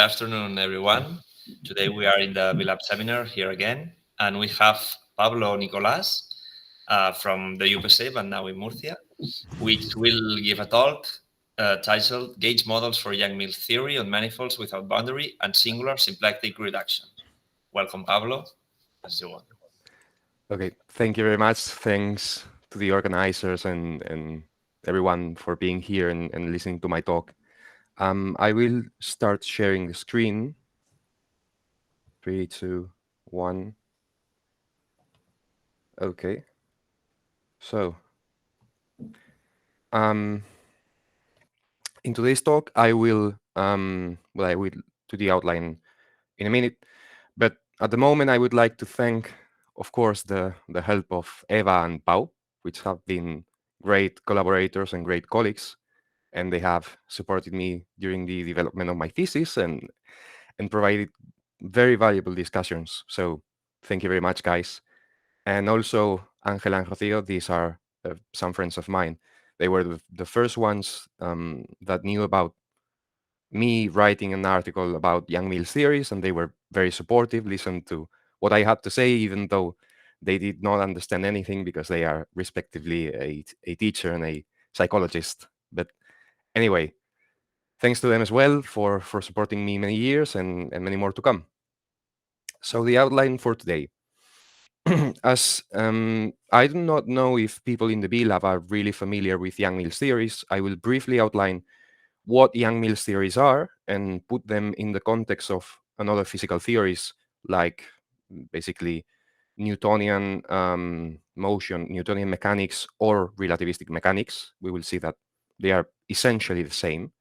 Good afternoon, everyone. Today we are in the B-Lab seminar here again, and we have Pablo Nicolás from the USA, but now in Murcia, which will give a talk titled Gauge Models for Young-Mills Theory on Manifolds Without Boundary and Singular Symplectic Reduction. Welcome, Pablo, as you want. Okay, thank you very much. Thanks to the organizers and everyone for being here and listening to my talk. I will start sharing the screen. 3, 2, 1. Okay. So, in today's talk, I will do the outline in a minute, but at the moment, I would like to thank, of course, the help of Eva and Pau, which have been great collaborators and great colleagues, and they have supported me during the development of my thesis and provided very valuable discussions. So thank you very much, guys. And also Angela and Rocío, these are some friends of mine. They were the first ones that knew about me writing an article about Young-Mills theories, and they were very supportive, listened to what I had to say, even though they did not understand anything because they are respectively a teacher and a psychologist. But anyway, thanks to them as well for supporting me many years and many more to come. So the outline for today. As I do not know if people in the B-Lab are really familiar with Young-Mills theories, I will briefly outline what Young-Mills theories are and put them in the context of another physical theories like basically Newtonian motion, Newtonian mechanics, or relativistic mechanics. We will see that they are essentially the same.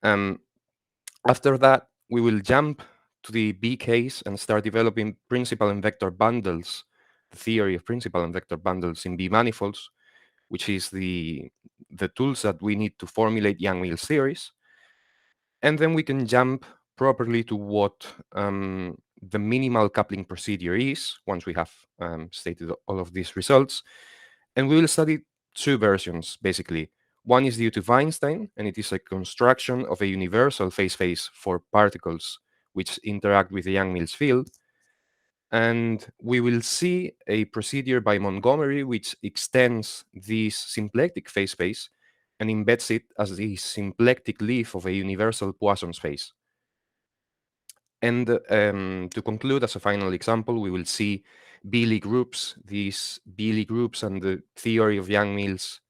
After that, we will jump to the B case and start developing principal and vector bundles, the theory of principal and vector bundles in b-manifolds, which is the tools that we need to formulate Young-Mills theories. And then we can jump properly to what the minimal coupling procedure is, once we have stated all of these results. And we will study two versions, basically. One is due to Weinstein, and it is a construction of a universal phase space for particles which interact with the Young-Mills field. And we will see a procedure by Montgomery which extends this symplectic phase space and embeds it as the symplectic leaf of a universal Poisson space. And to conclude, as a final example, we will see B-Lie groups, these B-Lie groups and the theory of Young-Mills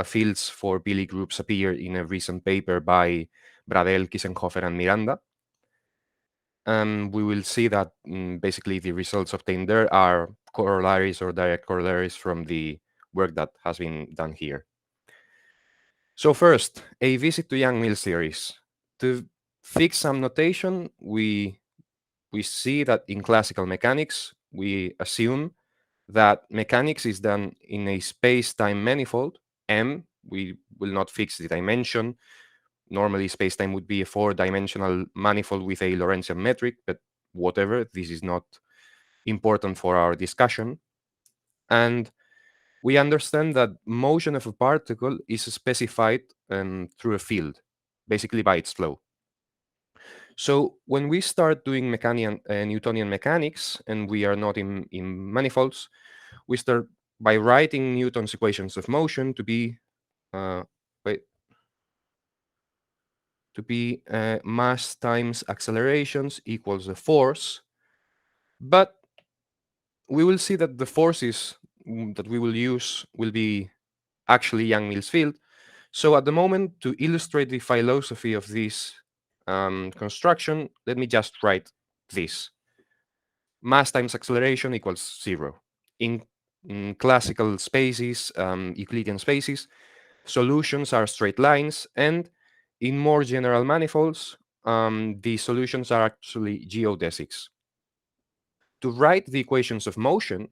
fields for B-Lie groups appear in a recent paper by Bradel, Kissenhofer, and Miranda. We will see that basically the results obtained there are corollaries or direct corollaries from the work that has been done here. So first, a visit to Young-Mills theories. To fix some notation, we see that in classical mechanics, we assume that mechanics is done in a space-time manifold, M. We will not fix the dimension. Normally, space-time would be a 4-dimensional manifold with a Lorentzian metric, but whatever, this is not important for our discussion. And we understand that motion of a particle is specified through a field, basically by its flow. So when we start doing Newtonian mechanics, and we are not in manifolds, we start by writing Newton's equations of motion to be mass times accelerations equals the force. But we will see that the forces that we will use will be actually Young-Mills field. So at the moment, to illustrate the philosophy of this construction, let me just write this. Mass times acceleration equals 0. In classical spaces, Euclidean spaces, solutions are straight lines, and in more general manifolds, the solutions are actually geodesics. To write the equations of motion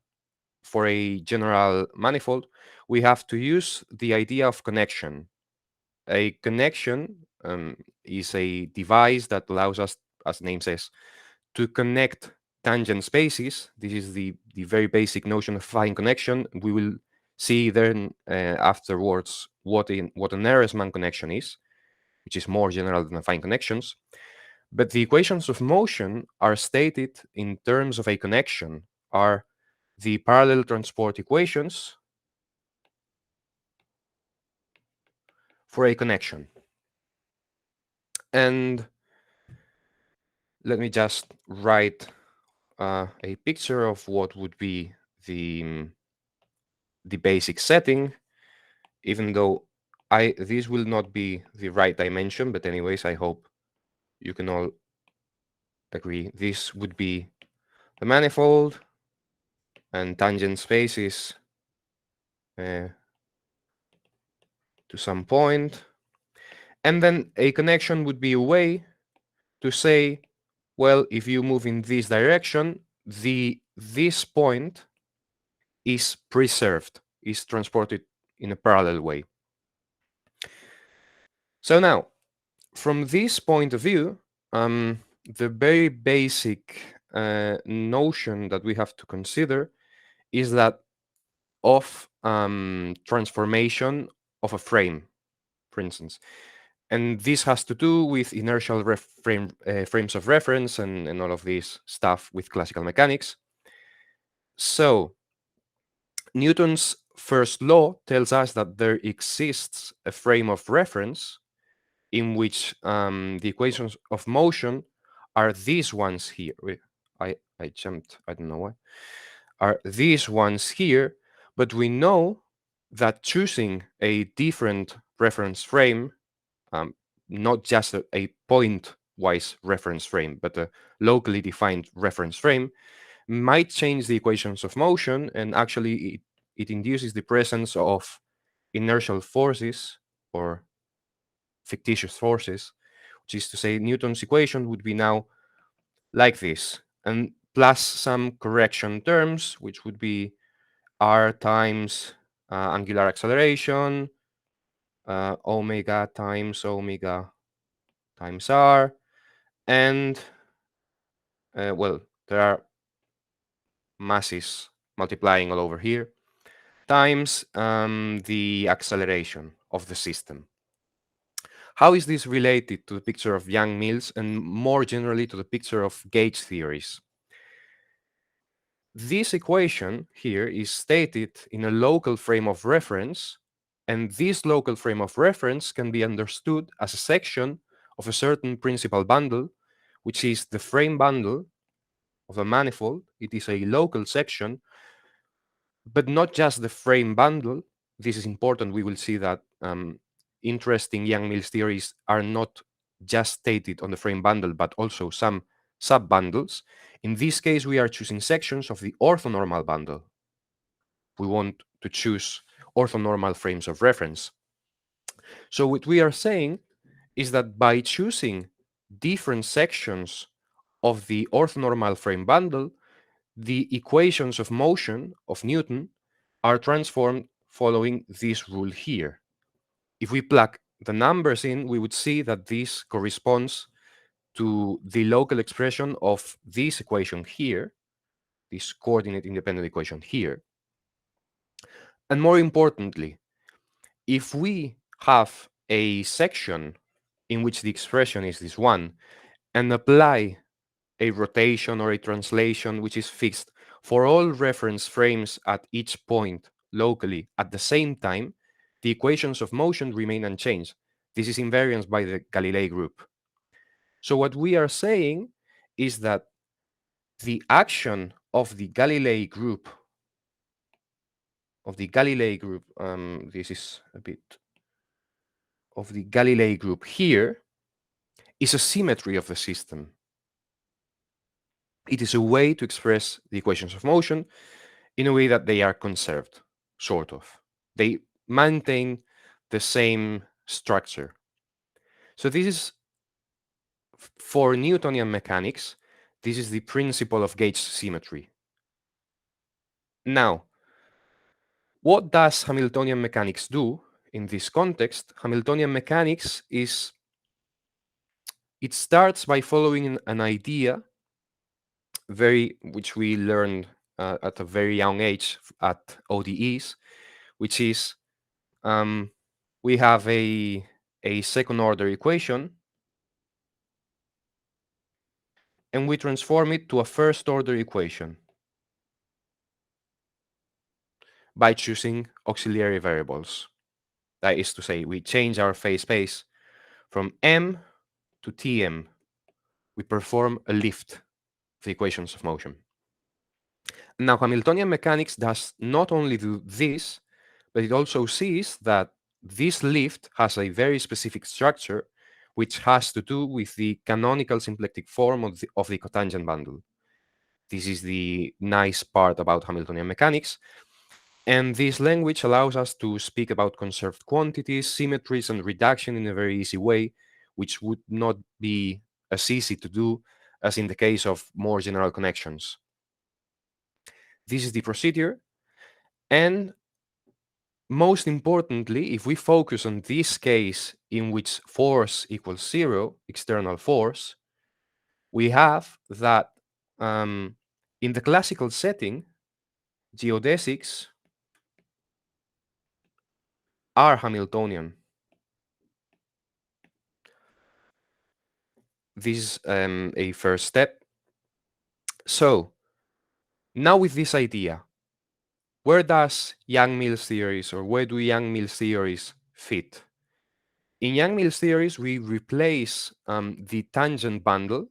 for a general manifold, we have to use the idea of connection. A connection is a device that allows us, as the name says, to connect tangent spaces. This is the very basic notion of affine connection. We will see then afterwards what an Ehresmann connection is, which is more general than affine connections. But the equations of motion are stated in terms of a connection, are the parallel transport equations for a connection. And let me just write a picture of what would be the basic setting, even though this will not be the right dimension, but anyways, I hope you can all agree. This would be the manifold, and tangent space is to some point. And then a connection would be a way to say, well, if you move in this direction, this point is preserved, is transported in a parallel way. So now, from this point of view, the very basic notion that we have to consider is that of transformation of a frame, for instance. And this has to do with inertial frames of reference and all of this stuff with classical mechanics. So Newton's first law tells us that there exists a frame of reference in which the equations of motion are these ones here. Wait, I jumped, I don't know why. Are these ones here, but we know that choosing a different reference frame, um, not just a point-wise reference frame, but a locally defined reference frame, might change the equations of motion, and actually it induces the presence of inertial forces or fictitious forces, which is to say Newton's equation would be now like this, and plus some correction terms, which would be r times angular acceleration, omega times omega times r, and well, there are masses multiplying all over here, times the acceleration of the system. How is this related to the picture of Young-Mills and more generally to the picture of gauge theories? This equation here is stated in a local frame of reference, and this local frame of reference can be understood as a section of a certain principal bundle, which is the frame bundle of a manifold. It is a local section, but not just the frame bundle. This is important. We will see that interesting Young-Mills theories are not just stated on the frame bundle, but also some sub-bundles. In this case, we are choosing sections of the orthonormal bundle. We want to choose orthonormal frames of reference. So what we are saying is that by choosing different sections of the orthonormal frame bundle, the equations of motion of Newton are transformed following this rule here. If we plug the numbers in, we would see that this corresponds to the local expression of this equation here, this coordinate independent equation here. And more importantly, if we have a section in which the expression is this one and apply a rotation or a translation which is fixed for all reference frames at each point locally at the same time, the equations of motion remain unchanged. This is invariance by the Galilei group. So what we are saying is that the action of the Galilei group, this is a bit of the Galilei group here, is a symmetry of the system. It is a way to express the equations of motion in a way that they are conserved, sort of. They maintain the same structure. So this is, for Newtonian mechanics, this is the principle of gauge symmetry. Now, what does Hamiltonian mechanics do in this context? Hamiltonian mechanics it starts by following an idea which we learned at a very young age at ODEs, which is we have a second order equation and we transform it to a first-order equation by choosing auxiliary variables. That is to say, we change our phase space from M to Tm. We perform a lift of the equations of motion. Now, Hamiltonian mechanics does not only do this, but it also sees that this lift has a very specific structure which has to do with the canonical symplectic form of the cotangent bundle. This is the nice part about Hamiltonian mechanics. And this language allows us to speak about conserved quantities, symmetries, and reduction in a very easy way, which would not be as easy to do as in the case of more general connections. This is the procedure. And most importantly, if we focus on this case in which force equals 0, external force, we have that in the classical setting, geodesics are Hamiltonian. This is a first step. So now with this idea, where does Yang-Mills theories, or where do Yang-Mills theories fit? In Yang-Mills theories, we replace the tangent bundle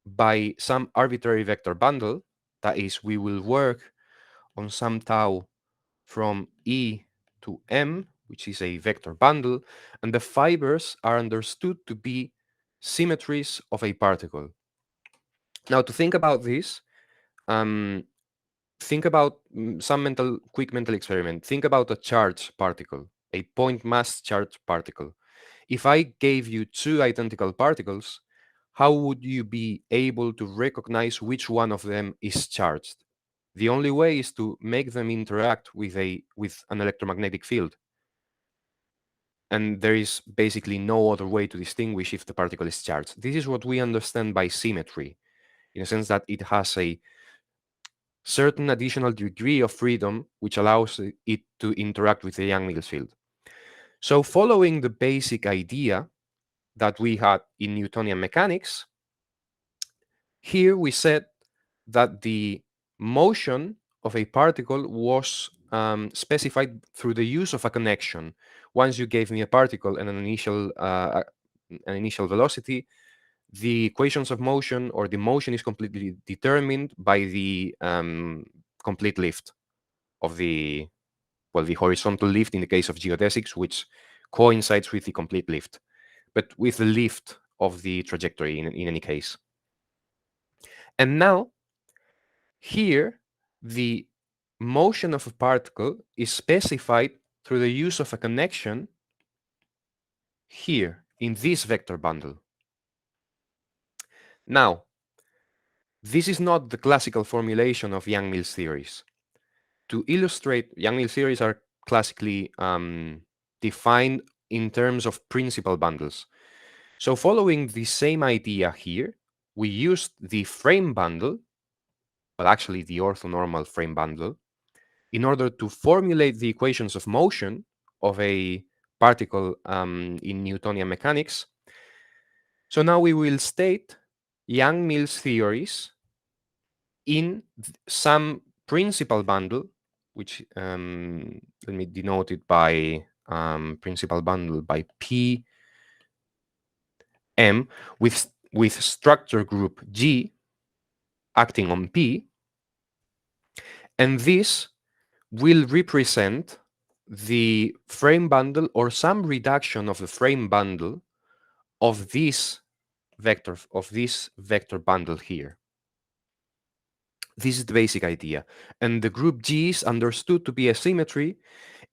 by some arbitrary vector bundle. That is, we will work on some tau from E to M, which is a vector bundle, and the fibers are understood to be symmetries of a particle. Now, to think about this, think about some quick mental experiment. Think about a charged particle, a point mass charged particle. If I gave you two identical particles, how would you be able to recognize which one of them is charged? The only way is to make them interact with an electromagnetic field. And there is basically no other way to distinguish if the particle is charged. This is what we understand by symmetry, in a sense that it has a certain additional degree of freedom which allows it to interact with the Yang-Mills field. So following the basic idea that we had in Newtonian mechanics, here we said that the motion of a particle was specified through the use of a connection. Once you gave me a particle and an initial velocity, the equations of motion, or the motion, is completely determined by the complete lift of the horizontal lift in the case of geodesics, which coincides with the complete lift, but with the lift of the trajectory in any case. And now, here, the motion of a particle is specified through the use of a connection here in this vector bundle. Now, this is not the classical formulation of Yang-Mills theories. To illustrate, Yang-Mills theories are classically defined in terms of principal bundles. So following the same idea here, we used the frame bundle, well, actually the orthonormal frame bundle, in order to formulate the equations of motion of a particle in Newtonian mechanics. So now we will state Yang-Mills theories in some principal bundle, which let me denote it by principal bundle by P M with structure group G acting on P, and this will represent the frame bundle or some reduction of the frame bundle of this vector bundle here. This is the basic idea. And the group G is understood to be a symmetry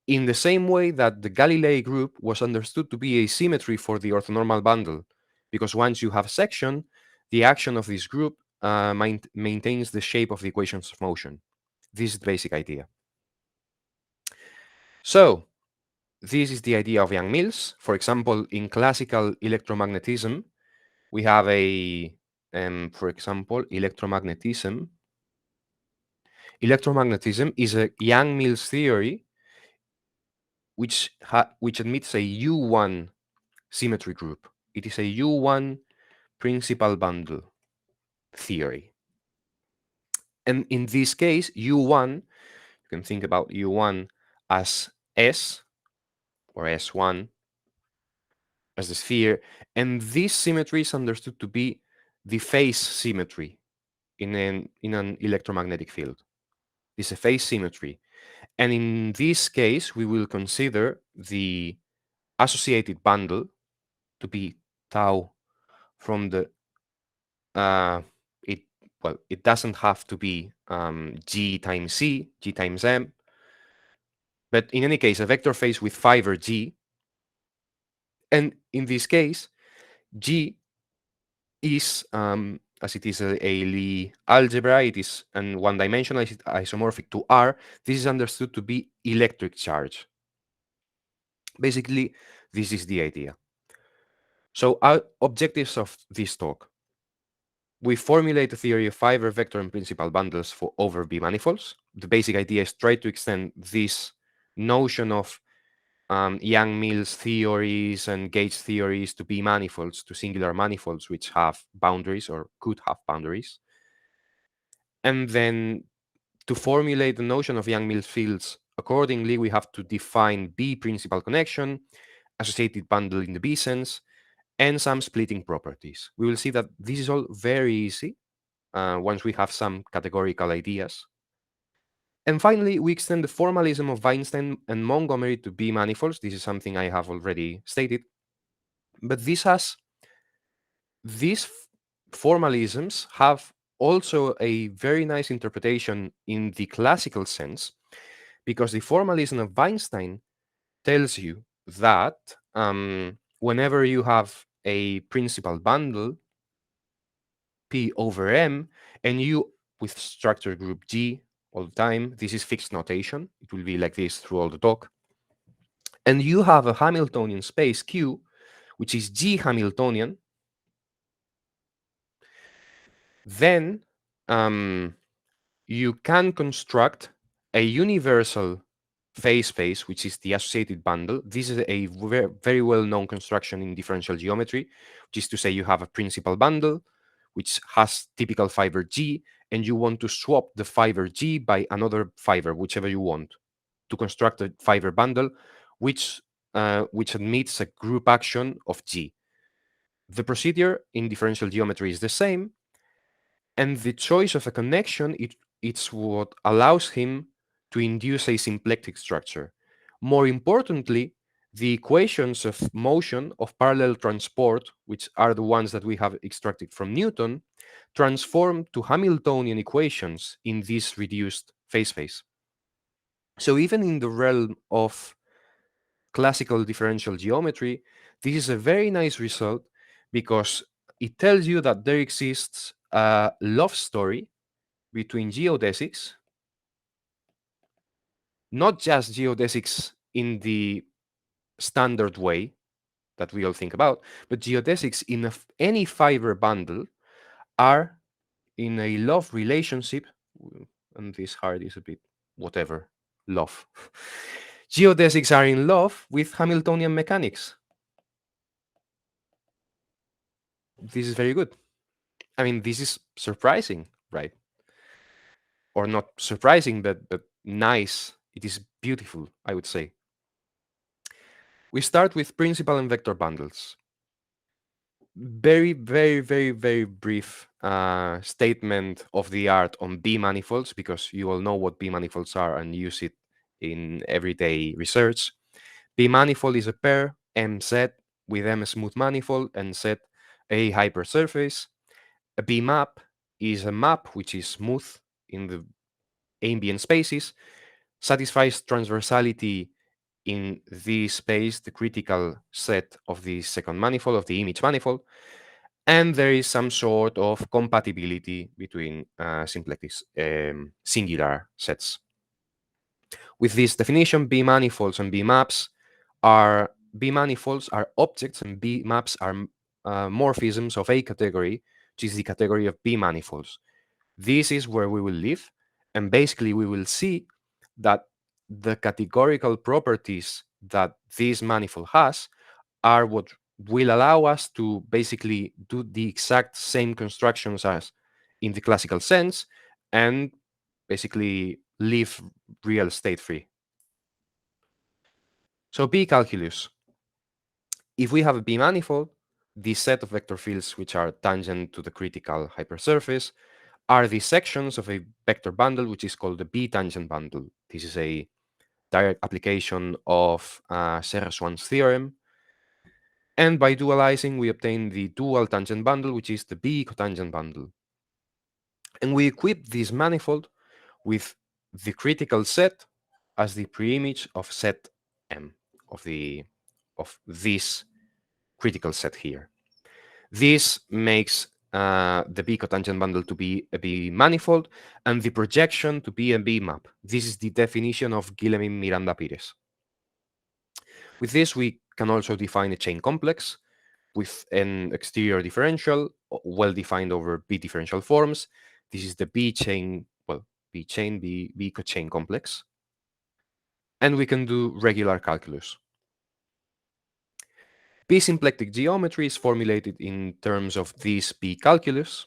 in the same way that the Galilei group was understood to be a symmetry for the orthonormal bundle, because once you have section, the action of this group maintains the shape of the equations of motion. This is the basic idea. So this is the idea of Yang-Mills. For example, in classical electromagnetism, we have for example, electromagnetism. Electromagnetism is a Yang-Mills theory which admits a U1 symmetry group. It is a U1 principal bundle. theory. And in this case, U1, you can think about U1 as S or S1 as the sphere. And this symmetry is understood to be the phase symmetry in an electromagnetic field. It's a phase symmetry. And in this case, we will consider the associated bundle to be tau from the it well, it doesn't have to be g times c, g times m, but in any case, a vector phase with fiber g. And in this case, g is as it is a Lie algebra, it is and one-dimensional, is isomorphic to R. This is understood to be electric charge. Basically, this is the idea. So our objectives of this talk: we formulate a theory of fiber vector and principal bundles for over b-manifolds. The basic idea is try to extend this notion of Yang-Mills theories and gauge theories to b-manifolds, to singular manifolds which have boundaries or could have boundaries. And then to formulate the notion of Yang-Mills fields accordingly, we have to define B-principal connection, associated bundle in the B sense, and some splitting properties. We will see that this is all very easy once we have some categorical ideas. And finally, we extend the formalism of Weinstein and Montgomery to B-manifolds. This is something I have already stated. But these formalisms have also a very nice interpretation in the classical sense, because the formalism of Weinstein tells you that whenever you have a principal bundle, P over M, and you with structure group G all the time, this is fixed notation. It will be like this through all the talk. And you have a Hamiltonian space Q, which is G Hamiltonian, then you can construct a universal phase space, which is the associated bundle. This is a very well-known construction in differential geometry, which is to say you have a principal bundle, which has typical fiber G, and you want to swap the fiber G by another fiber, whichever you want, to construct a fiber bundle, which admits a group action of G. The procedure in differential geometry is the same, and the choice of a connection, it's what allows him to induce a symplectic structure. More importantly, the equations of motion of parallel transport, which are the ones that we have extracted from Newton, transform to Hamiltonian equations in this reduced phase space. So even in the realm of classical differential geometry, this is a very nice result because it tells you that there exists a love story between geodesics, not just geodesics in the standard way that we all think about, but geodesics in any fiber bundle are in a love relationship, and this heart is a bit whatever, love. Geodesics are in love with Hamiltonian mechanics. This is very good. I mean, this is surprising, right? Or not surprising, but nice. It is beautiful, I would say. We start with principal and vector bundles. Very, very, very, very brief statement of the art on b-manifolds, because you all know what b-manifolds are and use it in everyday research. B-manifold is a pair, MZ, with M a smooth manifold and Z a hypersurface. A B-map is a map which is smooth in the ambient spaces, satisfies transversality in this space, the critical set of the second manifold, of the image manifold, and there is some sort of compatibility between symplectic singular sets. With this definition, B-manifolds and B-maps are B-manifolds are objects and B-maps are morphisms of a category, which is the category of B-manifolds. This is where we will live, and basically we will see that the categorical properties that this manifold has are what will allow us to basically do the exact same constructions as in the classical sense and basically leave real estate free. So B calculus. If we have a B manifold, the set of vector fields which are tangent to the critical hypersurface are the sections of a vector bundle which is called the B tangent bundle. This is a direct application of Serre-Swan's theorem. And by dualizing, we obtain the dual tangent bundle, which is the B cotangent bundle. And we equip this manifold with the critical set as the preimage of set M, of this critical set here. This makes the B cotangent bundle to be a B manifold and the projection to be a B map. This is the definition of Guillemin Miranda Pires. With this, we can also define a chain complex with an exterior differential well defined over B differential forms. This is the B chain, well, B chain, B cochain complex. And we can do regular calculus. B-symplectic geometry is formulated in terms of this B calculus.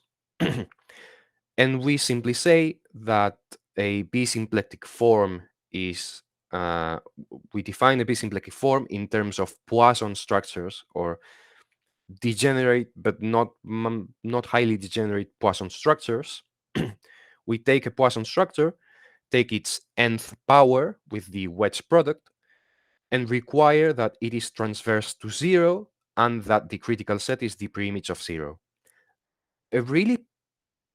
And we simply say that a B-symplectic form is, we define a B-symplectic form in terms of Poisson structures or degenerate but not highly degenerate Poisson structures. We take a Poisson structure, take its nth power with the wedge product, and require that it is transverse to 0 and that the critical set is the preimage of 0. A really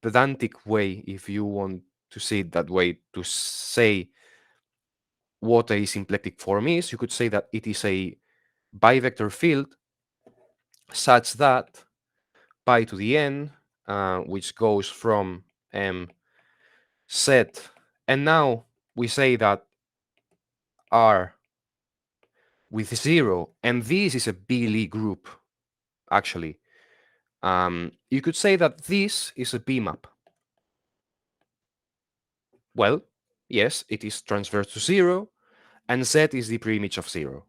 pedantic way, if you want to say it that way, to say what a symplectic form is, you could say that it is a bivector field such that pi to the n, which goes from m set, and now we say that R with 0, and this is a B-Lie group, actually. You could say that this is a B map. Well, yes, it is transverse to 0, and Z is the preimage of 0.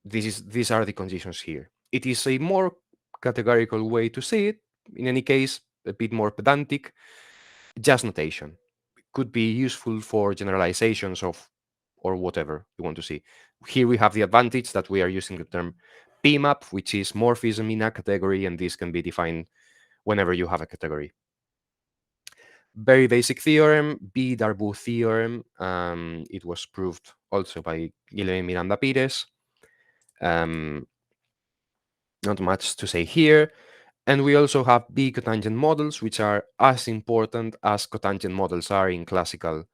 These are the conditions here. It is a more categorical way to see it. In any case, a bit more pedantic. Just notation. Could be useful for generalizations of or whatever you want to see. Here we have the advantage that we are using the term P-map, which is morphism in a category, and this can be defined whenever you have a category. Very basic theorem, B-Darboux theorem. It was proved also by Guillemin Miranda Pires. Not much to say here. And we also have B cotangent models, which are as important as cotangent models are in classical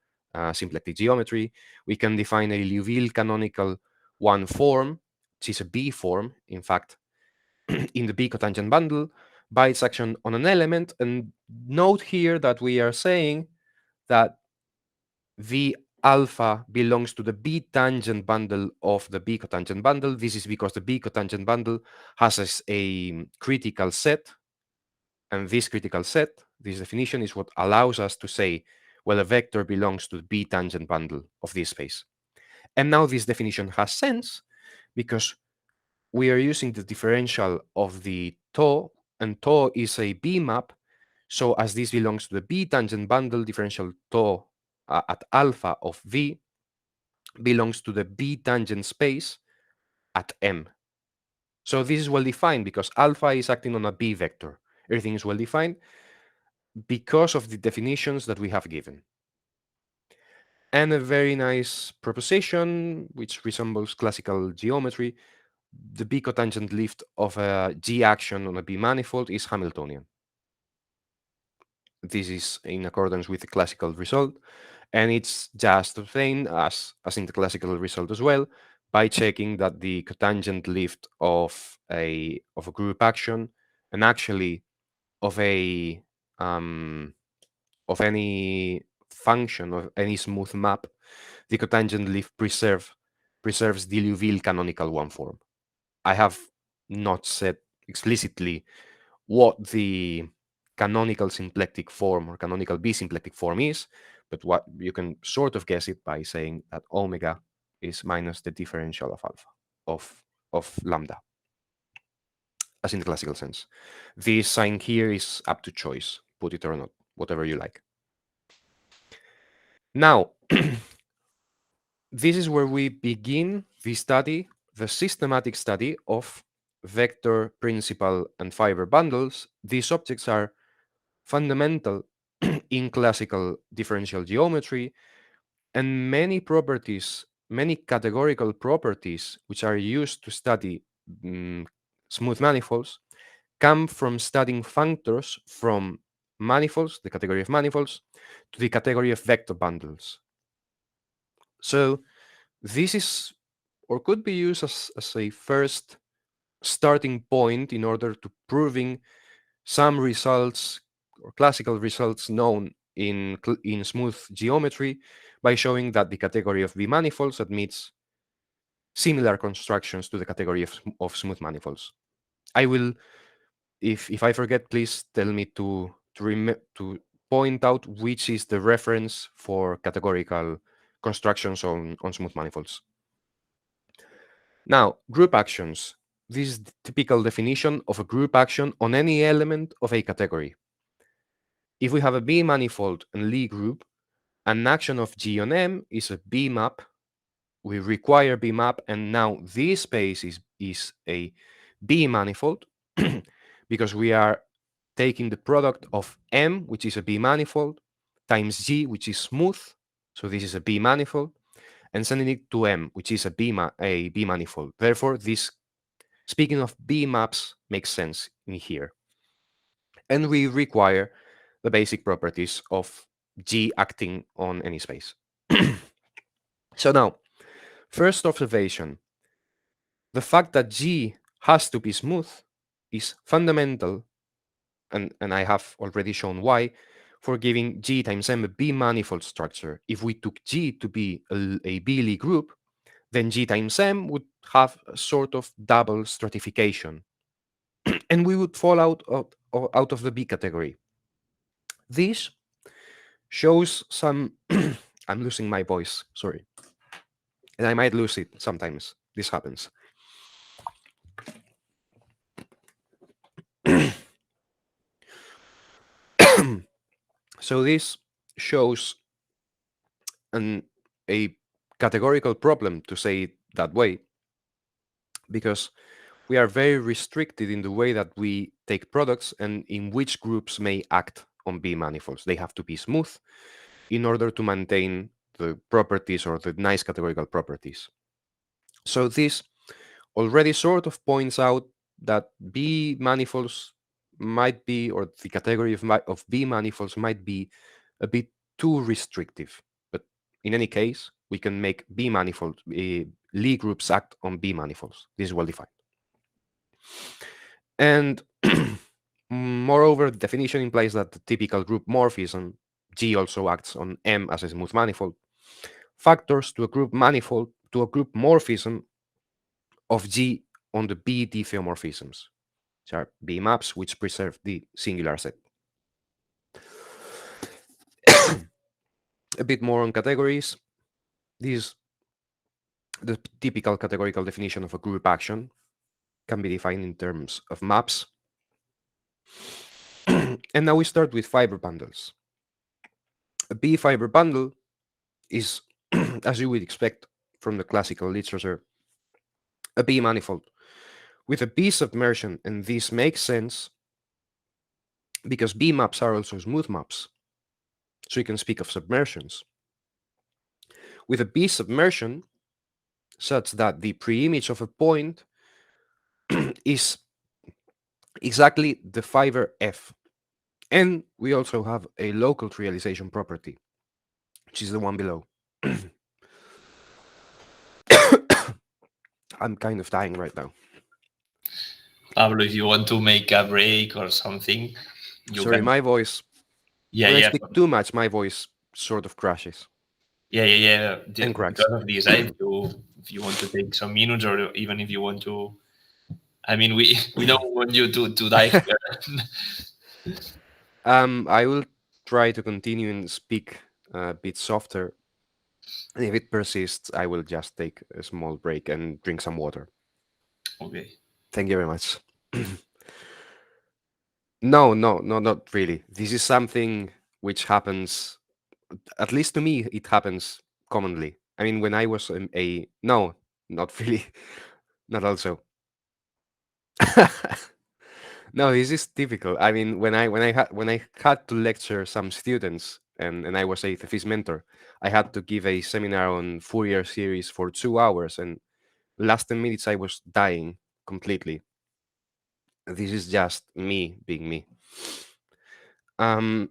symplectic geometry. We can define a Liouville canonical one form, which is a B form, in fact, in the B cotangent bundle by its action on an element. And note here that we are saying that V alpha belongs to the B tangent bundle of the B cotangent bundle. This is because the B cotangent bundle has a critical set. And this critical set, this definition, is what allows us to say, well, a vector belongs to the B tangent bundle of this space. And now this definition has sense because we are using the differential of the tau, and tau is a B map. So as this belongs to the B tangent bundle, differential tau at alpha of V belongs to the B tangent space at M. So this is well defined because alpha is acting on a B vector. Everything is well defined because of the definitions that we have given. And a very nice proposition, which resembles classical geometry, the B cotangent lift of a G action on a B manifold is Hamiltonian. This is in accordance with the classical result, and it's just obtained, as in the classical result as well, by checking that the cotangent lift of a group action, and actually of any function of any smooth map, the cotangent lift preserves the Liouville canonical one form. I have not said explicitly what the canonical symplectic form or canonical b-symplectic form is, but what you can sort of guess it by saying that omega is minus the differential of alpha of lambda, as in the classical sense. This sign here is up to choice. put it or not, whatever you like. Now, this is where we begin the study, the systematic study of vector, principal, and fiber bundles. These objects are fundamental in classical differential geometry, and many properties, many categorical properties which are used to study smooth manifolds come from studying functors from manifolds, the category of manifolds, to the category of vector bundles. So this is, or could be used as a first starting point in order to proving some results or classical results known in smooth geometry by showing that the category of b-manifolds admits similar constructions to the category of smooth manifolds. I will, if I forget, please tell me to point out which is the reference for categorical constructions on smooth manifolds. Now, group actions. This is the typical definition of a group action on any element of a category. If we have a b-manifold and Lie group, an action of G on M is a b-map. We require b-map, and now this space is a b-manifold because we are taking the product of M, which is a b-manifold, times G, which is smooth, so this is a b-manifold, and sending it to M, which is a b-manifold. Therefore, this, speaking of b-maps, makes sense in here. And we require the basic properties of G acting on any space. So now, first observation, the fact that G has to be smooth is fundamental, and I have already shown why, for giving G times M a b-manifold structure. If we took G to be a b-Lie group, then G times M would have a sort of double stratification, and we would fall out of the B category. This shows some I'm losing my voice, sorry, and I might lose it sometimes. This happens. So this shows a categorical problem, to say it that way, because we are very restricted in the way that we take products and in which groups may act on b-manifolds. They have to be smooth in order to maintain the properties or the nice categorical properties. So this already sort of points out that b-manifolds might be, or the category of b-manifolds might be a bit too restrictive. But in any case, we can make b-manifold Lie groups act on b-manifolds. This is well defined. And moreover, the definition implies that the typical group morphism, G also acts on M as a smooth manifold, factors to a group manifold, to a group morphism of G on the B diffeomorphisms, which are B maps which preserve the singular set. A bit more on categories. This, the typical categorical definition of a group action, can be defined in terms of maps. And now we start with fiber bundles. A B fiber bundle is, as you would expect from the classical literature, a B manifold with a B submersion, and this makes sense because B maps are also smooth maps. So you can speak of submersions. With a B submersion, such that the preimage of a point is exactly the fiber F. And we also have a local trialization property, which is the one below. I'm kind of dying right now. Pablo, if you want to make a break or something, Sorry, my voice. When I speak too much, my voice sort of crashes. Yeah. And cracks. Because of this, if you want to take some minutes, or even if you want to, I mean, we don't want you to die here. I will try to continue and speak a bit softer. And if it persists, I will just take a small break and drink some water. Okay. Thank you very much. No, no, no, not really. This is something which happens, at least to me, it happens commonly. I mean, when I was no, not really, not also. No, this is typical. I mean, when I had to lecture some students, and I was a thesis mentor, I had to give a seminar on Fourier series for 2 hours, and last 10 minutes I was dying completely. This is just me being me. Um,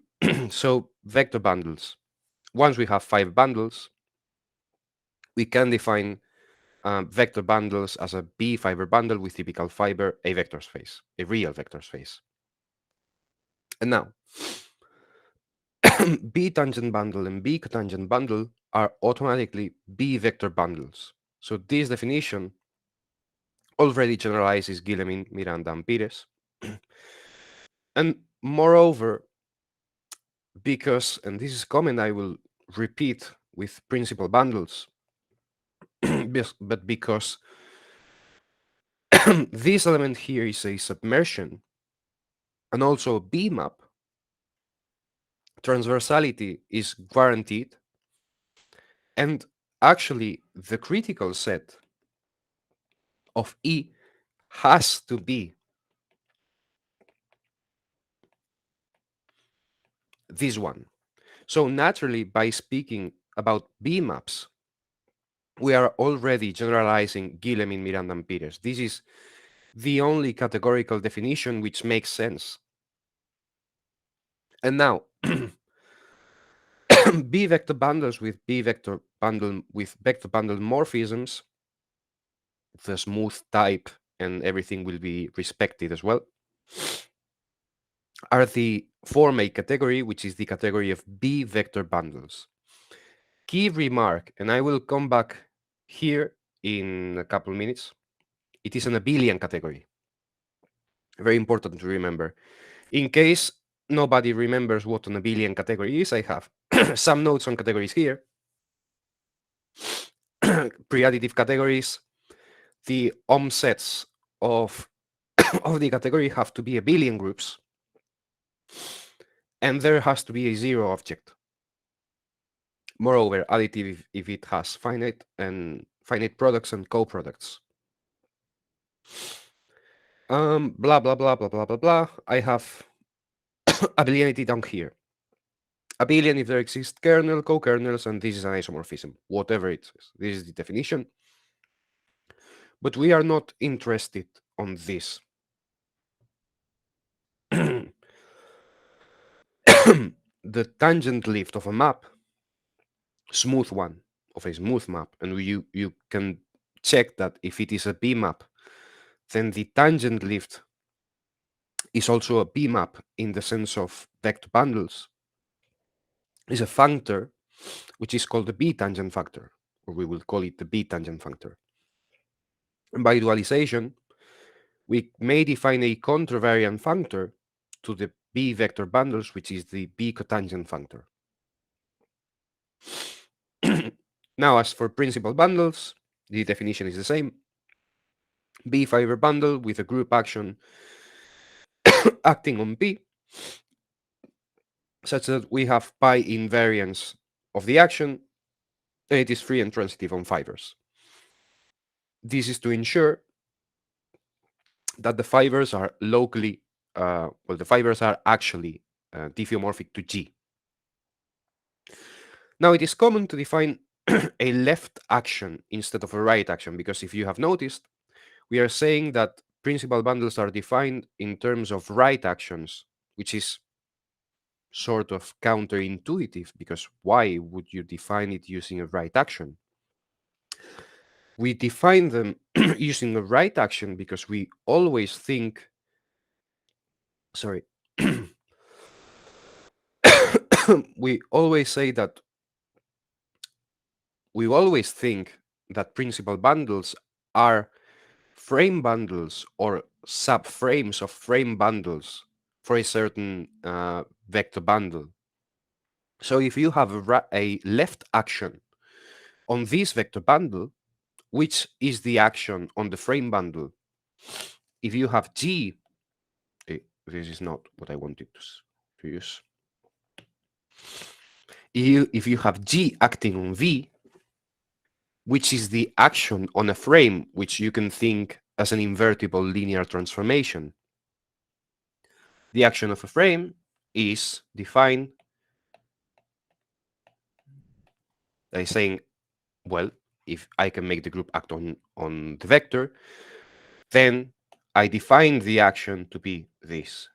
so vector bundles. Once we have 5 bundles, we can define vector bundles as a B fiber bundle with typical fiber, a vector space, a real vector space. And now, B tangent bundle and B cotangent bundle are automatically B vector bundles. So this definition already generalizes Guillemin, Miranda, and Pires. And moreover, because, and this is common, I will repeat with principal bundles, but because this element here is a submersion and also a B map, transversality is guaranteed. And actually, the critical set of E has to be this one. So naturally, by speaking about B maps, we are already generalizing Guillemin, Miranda, and Pires. This is the only categorical definition which makes sense. And now, B vector bundles with B vector bundle with vector bundle morphisms, the smooth type and everything will be respected as well, are the form a category, which is the category of B vector bundles. Key remark, and I will come back here in a couple minutes. It is an abelian category. Very important to remember. In case nobody remembers what an abelian category is, I have some notes on categories here. Pre-additive categories, the sets of of the category have to be abelian groups, and there has to be a zero object. Moreover, additive if it has finite products and co-products. Blah blah blah blah blah blah blah. I have abelianity down here. Abelian if there exist kernel, co-kernels, and this is an isomorphism, whatever it is. This is the definition. But we are not interested on this. The tangent lift of a map, smooth one, of a smooth map, and you can check that if it is a B map, then the tangent lift is also a B map in the sense of vector bundles, is a functor which is called the B tangent functor, or we will call it the B tangent functor. And by dualization, we may define a contravariant functor to the B vector bundles, which is the B cotangent functor. Now, as for principal bundles, the definition is the same. B fiber bundle with a group action acting on P, such that we have pi invariance of the action, and it is free and transitive on fibers. This is to ensure that the fibers are locally, the fibers are actually diffeomorphic to G. Now, it is common to define a left action instead of a right action, because if you have noticed, we are saying that principal bundles are defined in terms of right actions, which is sort of counterintuitive, because why would you define it using a right action? We define them using a right action because we always think, sorry, we always say that we always think that principal bundles are frame bundles or subframes of frame bundles for a certain vector bundle. So if you have a left action on this vector bundle, which is the action on the frame bundle, if you have G, this is not what I wanted to use. If you have G acting on V, which is the action on a frame, which you can think as an invertible linear transformation. The action of a frame is defined by saying, well, if I can make the group act on the vector, then I define the action to be this.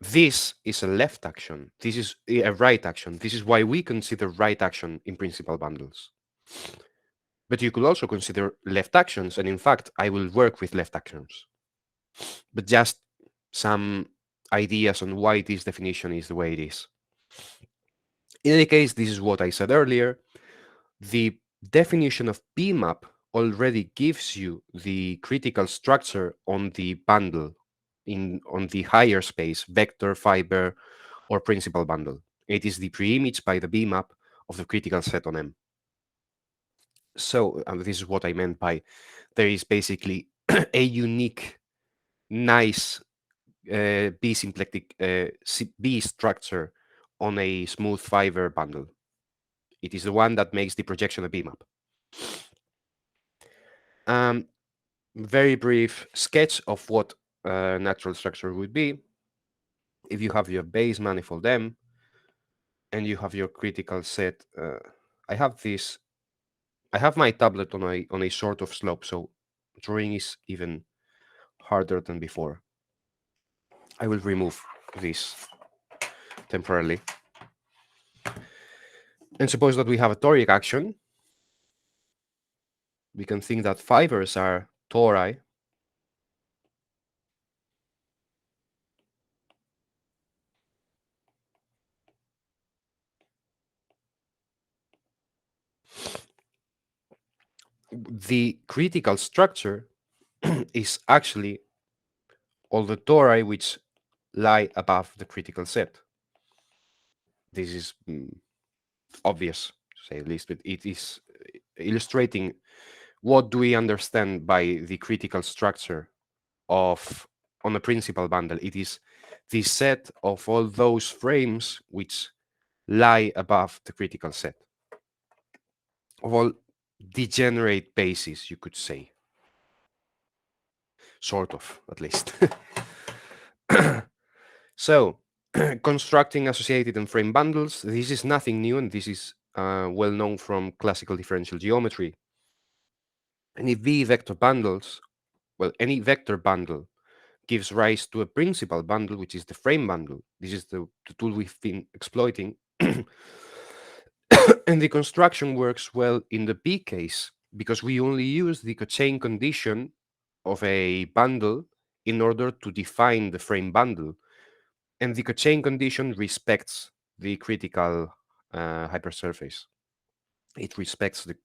This is a left action. This is a right action. This is why we consider right action in principal bundles. But you could also consider left actions, and in fact, I will work with left actions. But just some ideas on why this definition is the way it is. In any case, this is what I said earlier. The definition of b-map already gives you the critical structure on the bundle on the higher space, vector, fiber, or principal bundle. It is the preimage by the b-map of the critical set on M. So this is what I meant by there is basically a unique, nice b-symplectic B structure on a smooth fiber bundle. It is the one that makes the projection a b-map. Very brief sketch of what a natural structure would be. If you have your base manifold M and you have your critical set, I have my tablet on a sort of slope, so drawing is even harder than before. I will remove this temporarily. And suppose that we have a toric action. We can think that fibers are tori. The critical structure is actually all the tori which lie above the critical set. This is obvious, to say the least, but it is illustrating what do we understand by the critical structure on a principal bundle. It is the set of all those frames which lie above the critical set of all degenerate bases, you could say, sort of, at least. So constructing associated and frame bundles, this is nothing new, and this is well known from classical differential geometry. Any vector bundles, well, any vector bundle gives rise to a principal bundle, which is the frame bundle. This is the tool we've been exploiting. And the construction works well in the B case because we only use the cochain condition of a bundle in order to define the frame bundle. And the cochain condition respects the critical hypersurface. It respects the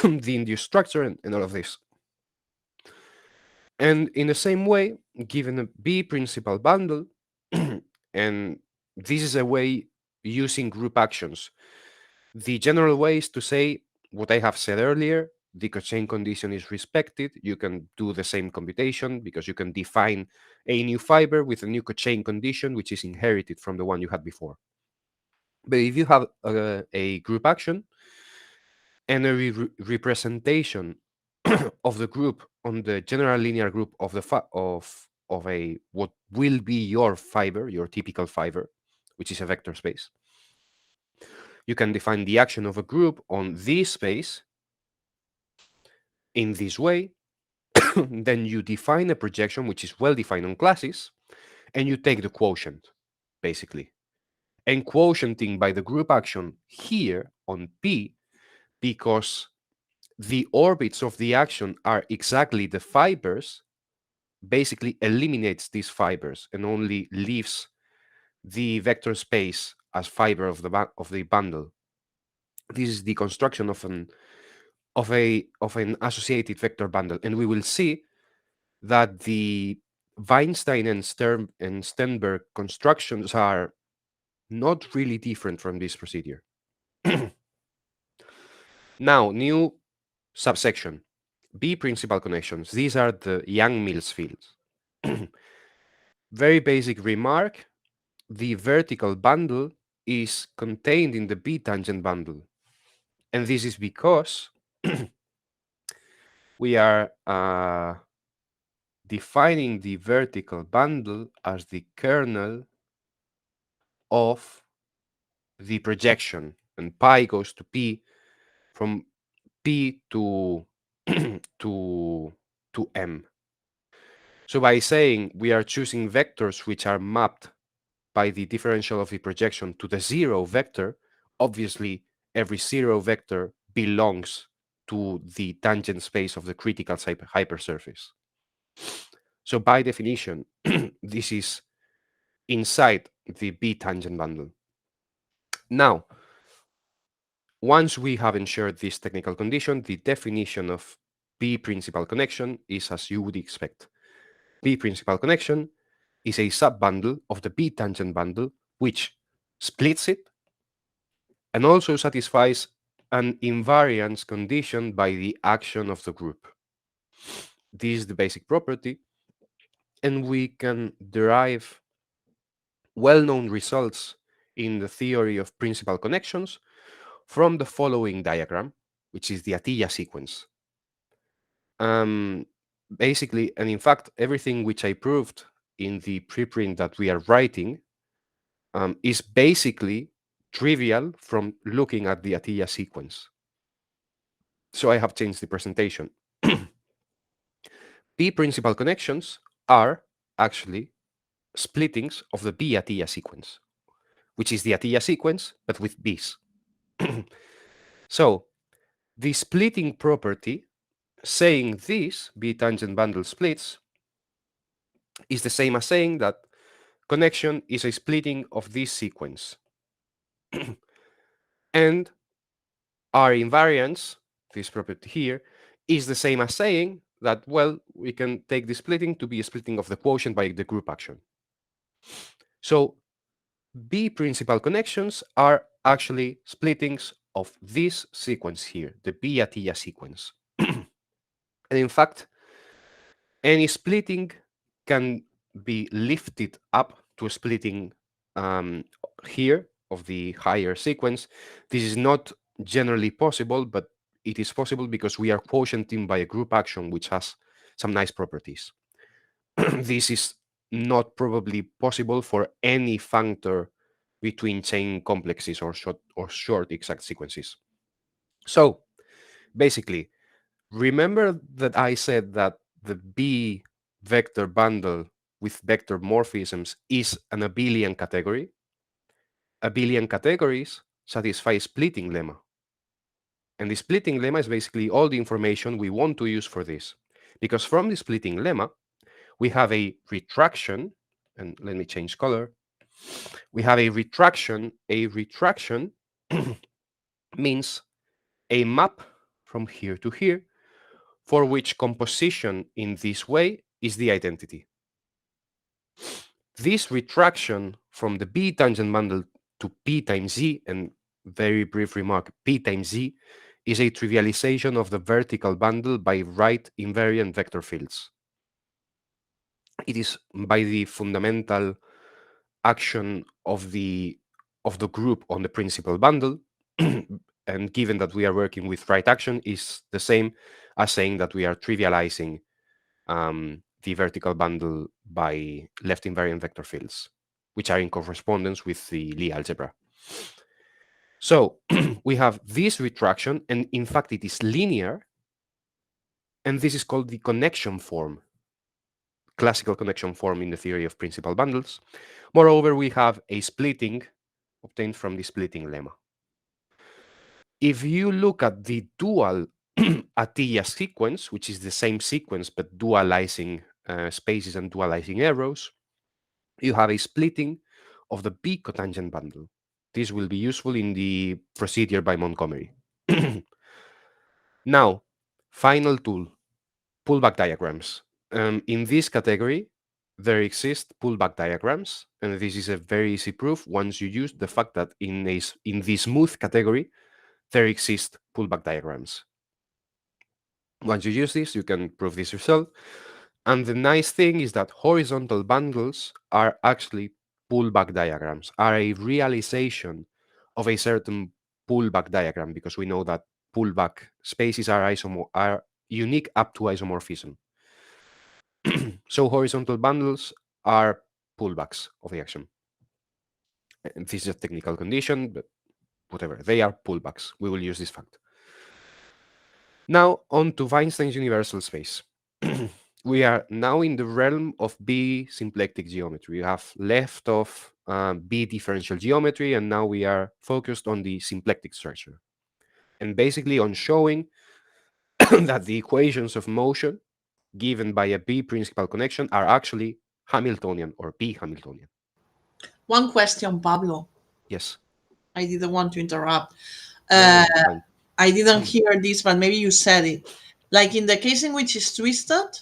the induced structure and all of this. And in the same way, given a B principal bundle, and this is a way using group actions. The general way is to say what I have said earlier, the cochain condition is respected. You can do the same computation because you can define a new fiber with a new cochain condition, which is inherited from the one you had before. But if you have a group action and a representation of the group on the general linear group of the of a what will be your fiber, your typical fiber, which is a vector space, you can define the action of a group on this space in this way. Then you define a projection which is well defined on classes, and you take the quotient, basically. And quotienting by the group action here on P, because the orbits of the action are exactly the fibers, basically eliminates these fibers and only leaves the vector space as fiber of the bundle. This is the construction of an associated vector bundle, and we will see that the Weinstein and Sternberg constructions are not really different from this procedure. Now, new subsection. B principal connections. These are the Yang-Mills fields. Very basic remark. The vertical bundle is contained in the B tangent bundle. And this is because we are defining the vertical bundle as the kernel of the projection, and pi goes to p from p to to m. So by saying we are choosing vectors which are mapped by the differential of the projection to the zero vector, obviously every zero vector belongs to the tangent space of the critical hypersurface. So by definition, this is inside the B tangent bundle. Now, once we have ensured this technical condition, the definition of B principal connection is as you would expect. B principal connection is a subbundle of the B tangent bundle, which splits it and also satisfies an invariance condition by the action of the group. This is the basic property, and we can derive well-known results in the theory of principal connections from the following diagram, which is the Atiyah sequence. Basically, and in fact, everything which I proved in the preprint that we are writing is basically trivial from looking at the Atiyah sequence. So I have changed the presentation. B principal connections are actually splittings of the B Atiyah sequence, which is the Atiyah sequence, but with B's. So the splitting property saying this B tangent bundle splits is the same as saying that connection is a splitting of this sequence. And our invariance, this property here, is the same as saying that, well, we can take the splitting to be a splitting of the quotient by the group action. So B principal connections are actually splittings of this sequence here, the B Atiyah sequence. And in fact, any splitting can be lifted up to a splitting here of the higher sequence. This is not generally possible, but it is possible because we are quotienting by a group action which has some nice properties. This is not probably possible for any functor between chain complexes or short exact sequences. So basically, remember that I said that the B vector bundle with vector morphisms is an abelian category? Abelian categories satisfy splitting lemma. And the splitting lemma is basically all the information we want to use for this. Because from the splitting lemma, we have a retraction, and let me change color. We have a retraction. A retraction means a map from here to here for which composition in this way is the identity. This retraction from the B tangent bundle to P times Z, and very brief remark, P times Z is a trivialization of the vertical bundle by right invariant vector fields. It is by the fundamental action of the group on the principal bundle, and given that we are working with right action, is the same as saying that we are trivializing the vertical bundle by left invariant vector fields, which are in correspondence with the Lie algebra. So we have this retraction, and in fact it is linear, and this is called the connection form, classical connection form in the theory of principal bundles. Moreover, we have a splitting obtained from the splitting lemma. If you look at the dual Atiyah sequence, which is the same sequence but dualizing spaces and dualizing arrows, you have a splitting of the B cotangent bundle. This will be useful in the procedure by Montgomery. Now, final tool, pullback diagrams. In this category, there exist pullback diagrams, and this is a very easy proof once you use the fact that in the smooth category, there exist pullback diagrams. Once you use this, you can prove this yourself. And the nice thing is that horizontal bundles are actually pullback diagrams, are a realization of a certain pullback diagram, because we know that pullback spaces are unique up to isomorphism. So horizontal bundles are pullbacks of the action. And this is a technical condition, but whatever. They are pullbacks. We will use this fact. Now on to Weinstein's universal space. We are now in the realm of b-symplectic geometry. We have left off b-differential geometry, and now we are focused on the symplectic structure. And basically on showing that the equations of motion given by a b-principal connection are actually Hamiltonian or b-Hamiltonian. One question, Pablo. Yes. I didn't want to interrupt. No, fine. I didn't hear this, but maybe you said it. Like in the case in which it's twisted,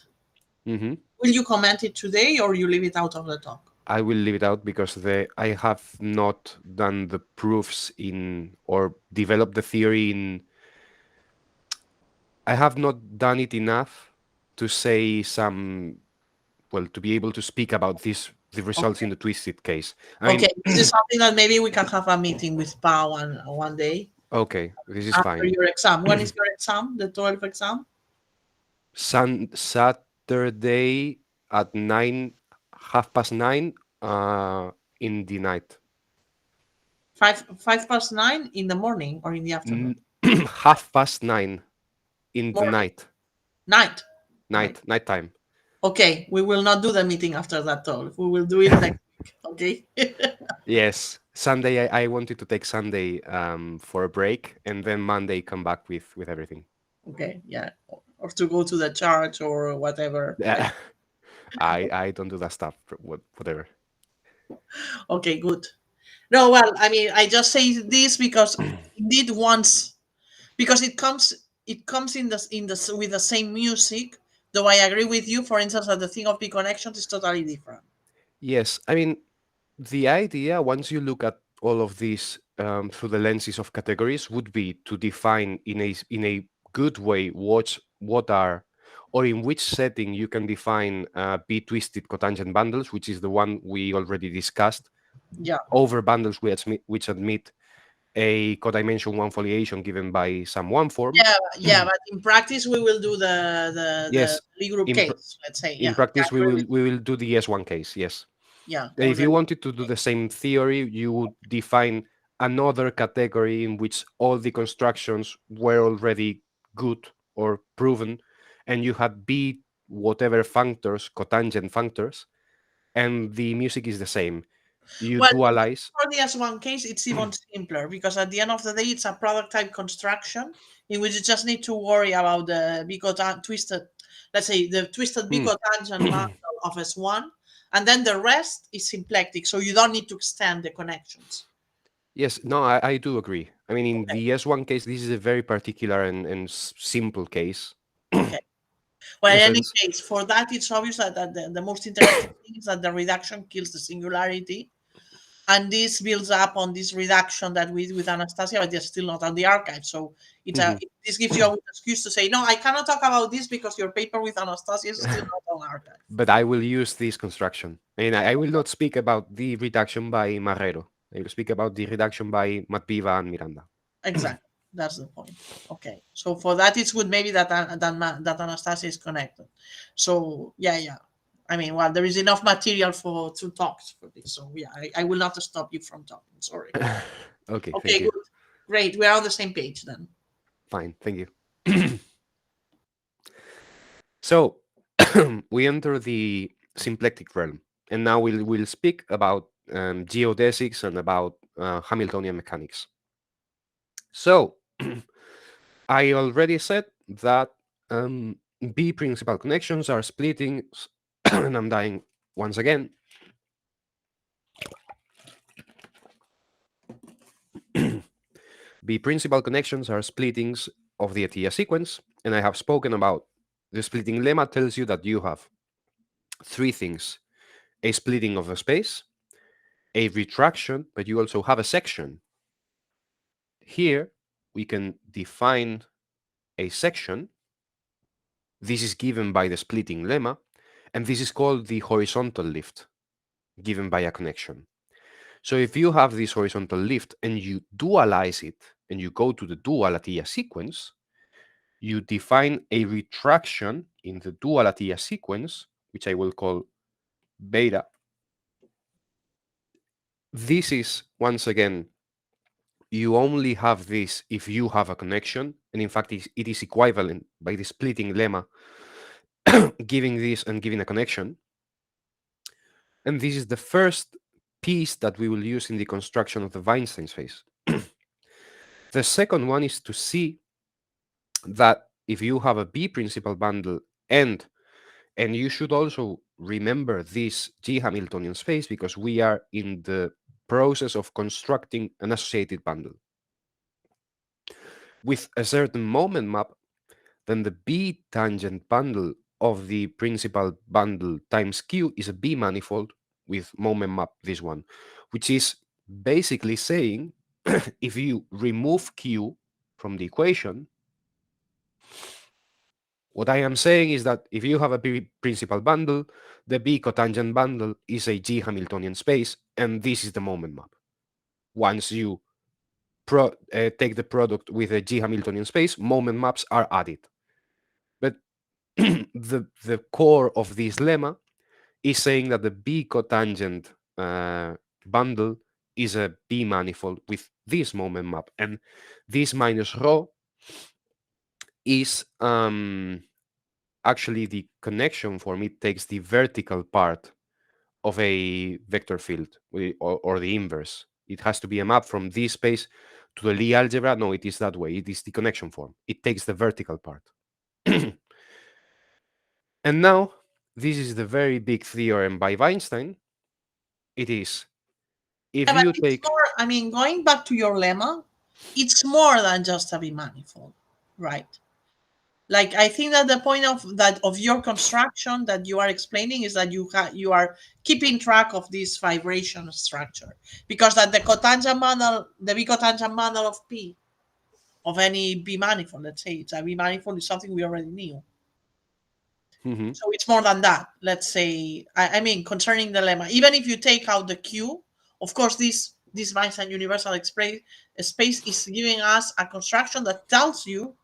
Mm-hmm. will you comment it today or you leave it out of the talk? I will leave it out because I have not done the proofs in or developed the theory in. I have not done it enough to say some, well, to be able to speak about the results in the twisted case. I mean, Okay, this is something that maybe we can have a meeting with Pau one day okay, this is after fine. your exam. When is your exam? The 12th exam? Saturday at 9, 9:30, in the night. 5 past 9 in the morning or in the afternoon? 9:30 in the Morning. night. Night. Nighttime. Okay, we will not do the meeting after that 12. We will do it next week. Okay. Yes, Sunday. I wanted to take Sunday for a break, and then Monday come back with everything. Okay, yeah. Or to go to the church or whatever. Yeah, I don't do that stuff. Whatever. Okay, good. No, well, I mean, I just say this because indeed once because it comes in the with the same music. Though I agree with you, for instance, that the thing of big connections is totally different. Yes, I mean the idea, once you look at all of these through the lenses of categories, would be to define in a good way what are, or in which setting you can define b-twisted cotangent bundles, which is the one we already discussed, Yeah. over bundles which admit a codimension one foliation given by some one form. Yeah, but in practice we will do the Yes, Lie group in case. Let's say, in yeah, I practice we agree will with we will do the S1 case. Yes. yeah. Or If the you wanted to do the same theory, you would define another category in which all the constructions were already good or proven, and you had b whatever functors, cotangent functors, and the music is the same. You well, dualize. for the S1 case, it's even simpler because at the end of the day, it's a product type construction in which you just need to worry about the twisted, let's say the twisted Mm. bicotangent bundle of S1, and then the rest is symplectic, so you don't need to extend the connections. Yes, no, I do agree. I mean, in Okay. the S1 case, this is a very particular and simple case. Okay. Well, In a in any sense. case, for that, it's obvious that the most interesting thing is that the reduction kills the singularity. And this builds up on this reduction that we did with Anastasia, but they're still not on the archive. So Mhm. this gives you a good excuse to say, no, I cannot talk about this because your paper with Anastasia is still not on archive. But I will use this construction. And I will not speak about the reduction by Marrero. I will speak about the reduction by Matpiva and Miranda. Exactly. That's the point. Okay. So for that, it's good maybe that Anastasia is connected. So yeah. I mean, well, there is enough material to talk for this. So yeah, I will not stop you from talking. Sorry. Okay, Okay, thank you. good. Great. We are on the same page then. Fine, thank you. So we enter the symplectic realm, and now we'll speak about geodesics and about Hamiltonian mechanics. So I already said that B principal connections are splitting, and I'm dying once again. B principal connections are splittings of the Atiyah sequence, and I have spoken about the splitting lemma tells you that you have three things: a splitting of the space, a retraction, but you also have a section. Here we can define a section This is given by the splitting lemma, and this is called the horizontal lift, given by a connection. So if you have this horizontal lift and you dualize it, and you go to the dual Atiyah sequence, you define a retraction in the dual Atiyah sequence, which I will call beta. This is, once again, you only have this if you have a connection, and in fact, it is equivalent by the splitting lemma, giving this and giving a connection. And this is the first piece that we will use in the construction of the Weinstein space. The second one is to see that if you have a B principal bundle and you should also remember this G Hamiltonian space because we are in the process of constructing an associated bundle with a certain moment map, then the B tangent bundle of the principal bundle times Q is a B manifold with moment map, this one, which is basically saying if you remove Q from the equation, what I am saying is that if you have a B principal bundle, the B cotangent bundle is a G Hamiltonian space, and this is the moment map. Once you take the product with a G Hamiltonian space, moment maps are added. But the core of this lemma is saying that the B cotangent bundle is a B manifold with this moment map, and this minus rho is actually the connection form. It takes the vertical part of a vector field or the inverse. It has to be a map from this space to the Lie algebra. No, it is that way. It is the connection form. It takes the vertical part. And now, this is the very big theorem by Weinstein. It is, if Yeah, but you it's take... more, I mean, going back to your lemma, it's more than just a b-manifold, right? Like, I think that the point of your construction that you are explaining is that you are keeping track of this vibration structure, because that the cotangent bundle, the B cotangent bundle of P of any B manifold, let's say it's a B manifold, is something we already knew. Mhm. So it's more than that. Let's say, I mean, concerning the lemma, even if you take out the Q, of course, this Weinstein universal space is giving us a construction that tells you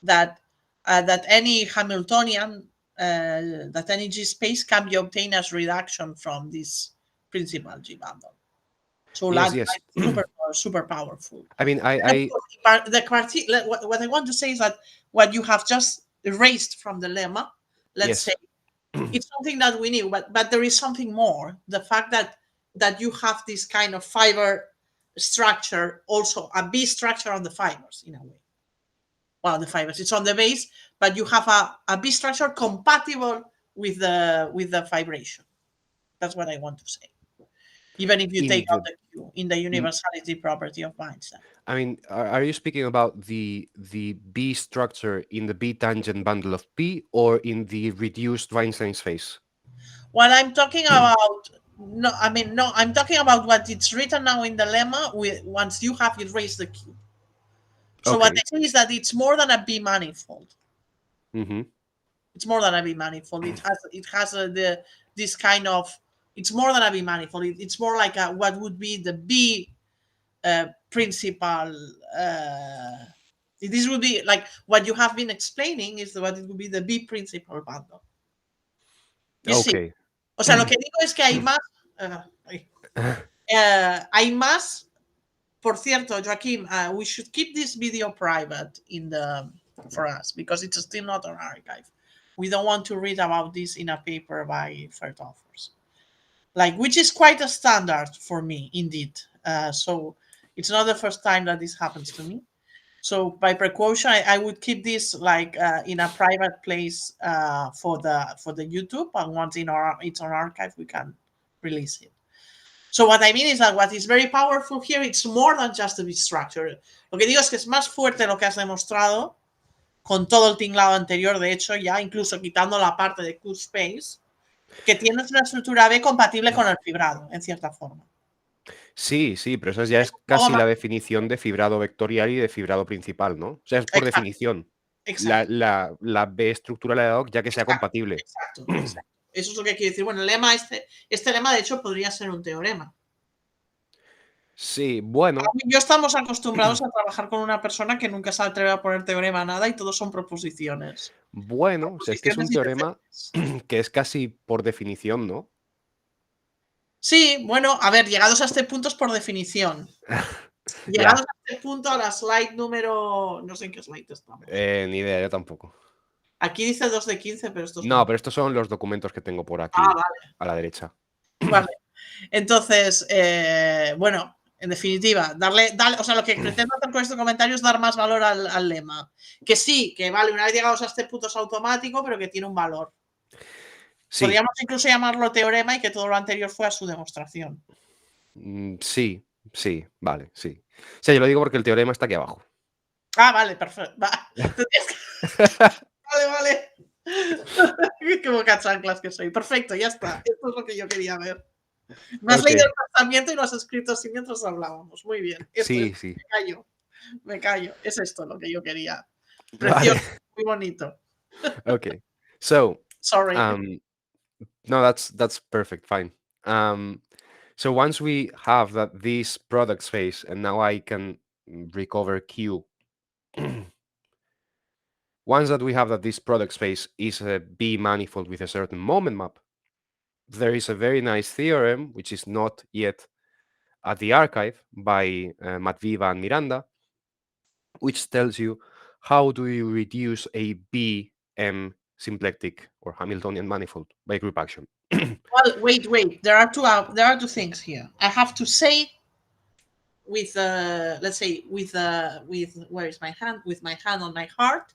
that that any Hamiltonian, that any G space can be obtained as reduction from this principal G bundle. So Yes, that yes. super powerful. I mean, And of course, what I want to say is that what you have just erased from the lemma, let's say, it's something that we knew, but there is something more. The fact that you have this kind of fiber structure, also a B structure on the fibers in a way. Well, the fibers, it's on the base, but you have a B structure compatible with the vibration. That's what I want to say. Even if you in take out the the Q in the universality property of Weinstein. I mean, are you speaking about the B structure in the B tangent bundle of P or in the reduced Weinstein space? What I'm talking about, no, I mean, no, I'm talking about what it's written now in the lemma once you have erased the Q. So what Okay. I say is that it's more than a B manifold. Mm-hmm. It's more than a B manifold. It has this kind of, it's more than a B manifold. It's more like what would be the B principal. This would be like what you have been explaining is what it would be the B principal bundle. You see, Okay. o sea, lo que digo es que hay más, hay más. Por cierto, Joaquim, we should keep this video private for us because it's still not an archive. We don't want to read about this in a paper by third authors, which is quite a standard for me, indeed. So it's not the first time that this happens to me. So by precaution, I would keep this in a private place for the YouTube, and once it's on archive, we can release it. So what I mean is that what is very powerful here, it's more than just the bit structure. Lo que digo es que es más fuerte lo que has demostrado con todo el tinglado anterior, de hecho, ya incluso quitando la parte de Q-space, que tienes una estructura B compatible con el fibrado, en cierta forma. Sí, sí, pero esa ya es casi la definición de fibrado vectorial y de fibrado principal, ¿no? O sea, es por definición. la B estructural ad hoc ya que sea compatible. Exacto. Eso es lo que quiere decir. Bueno, el lema este lema, de hecho, podría ser un teorema. Sí, bueno. Yo estamos acostumbrados a trabajar con una persona que nunca se atreve a poner teorema a nada y todos son proposiciones. Bueno, o sea, es que es un teorema que es casi por definición, ¿no? Sí, bueno, a ver, llegados a este punto es por definición. Llegados a este punto, a la slide número... No sé en qué slide estamos. Ni idea, yo tampoco. Aquí dice 2 de 15, pero estos no. Pero estos son los documentos que tengo por aquí, a la derecha. Vale. Entonces, bueno, en definitiva, o sea, lo que pretendo hacer con este comentario es dar más valor al lema. Que sí, que vale, una vez llegados a este punto es automático, pero que tiene un valor. Sí. Podríamos incluso llamarlo teorema y que todo lo anterior fuera su demostración. Sí, vale, sí. O sea, yo lo digo porque el teorema está aquí abajo. Ah, vale, perfecto. Vale. Qué boca chanclas que soy. Perfecto, ya está. Esto es lo que yo quería ver. Me has leído el pensamiento y lo has escrito así mientras hablábamos. Muy bien. Sí. Me callo. Es esto lo que yo quería. Precioso, muy bonito. Okay. So, sorry. No, that's perfect, fine. So once we have this product space, and now I can recover Q. Once that we have that this product space is a b-manifold with a certain moment map, there is a very nice theorem, which is not yet at the archive, by Matviva and Miranda, which tells you how do you reduce a b-symplectic or Hamiltonian manifold by group action. Well, wait. There are two things here. I have to say, with let's say with where is my hand? With my hand on my heart,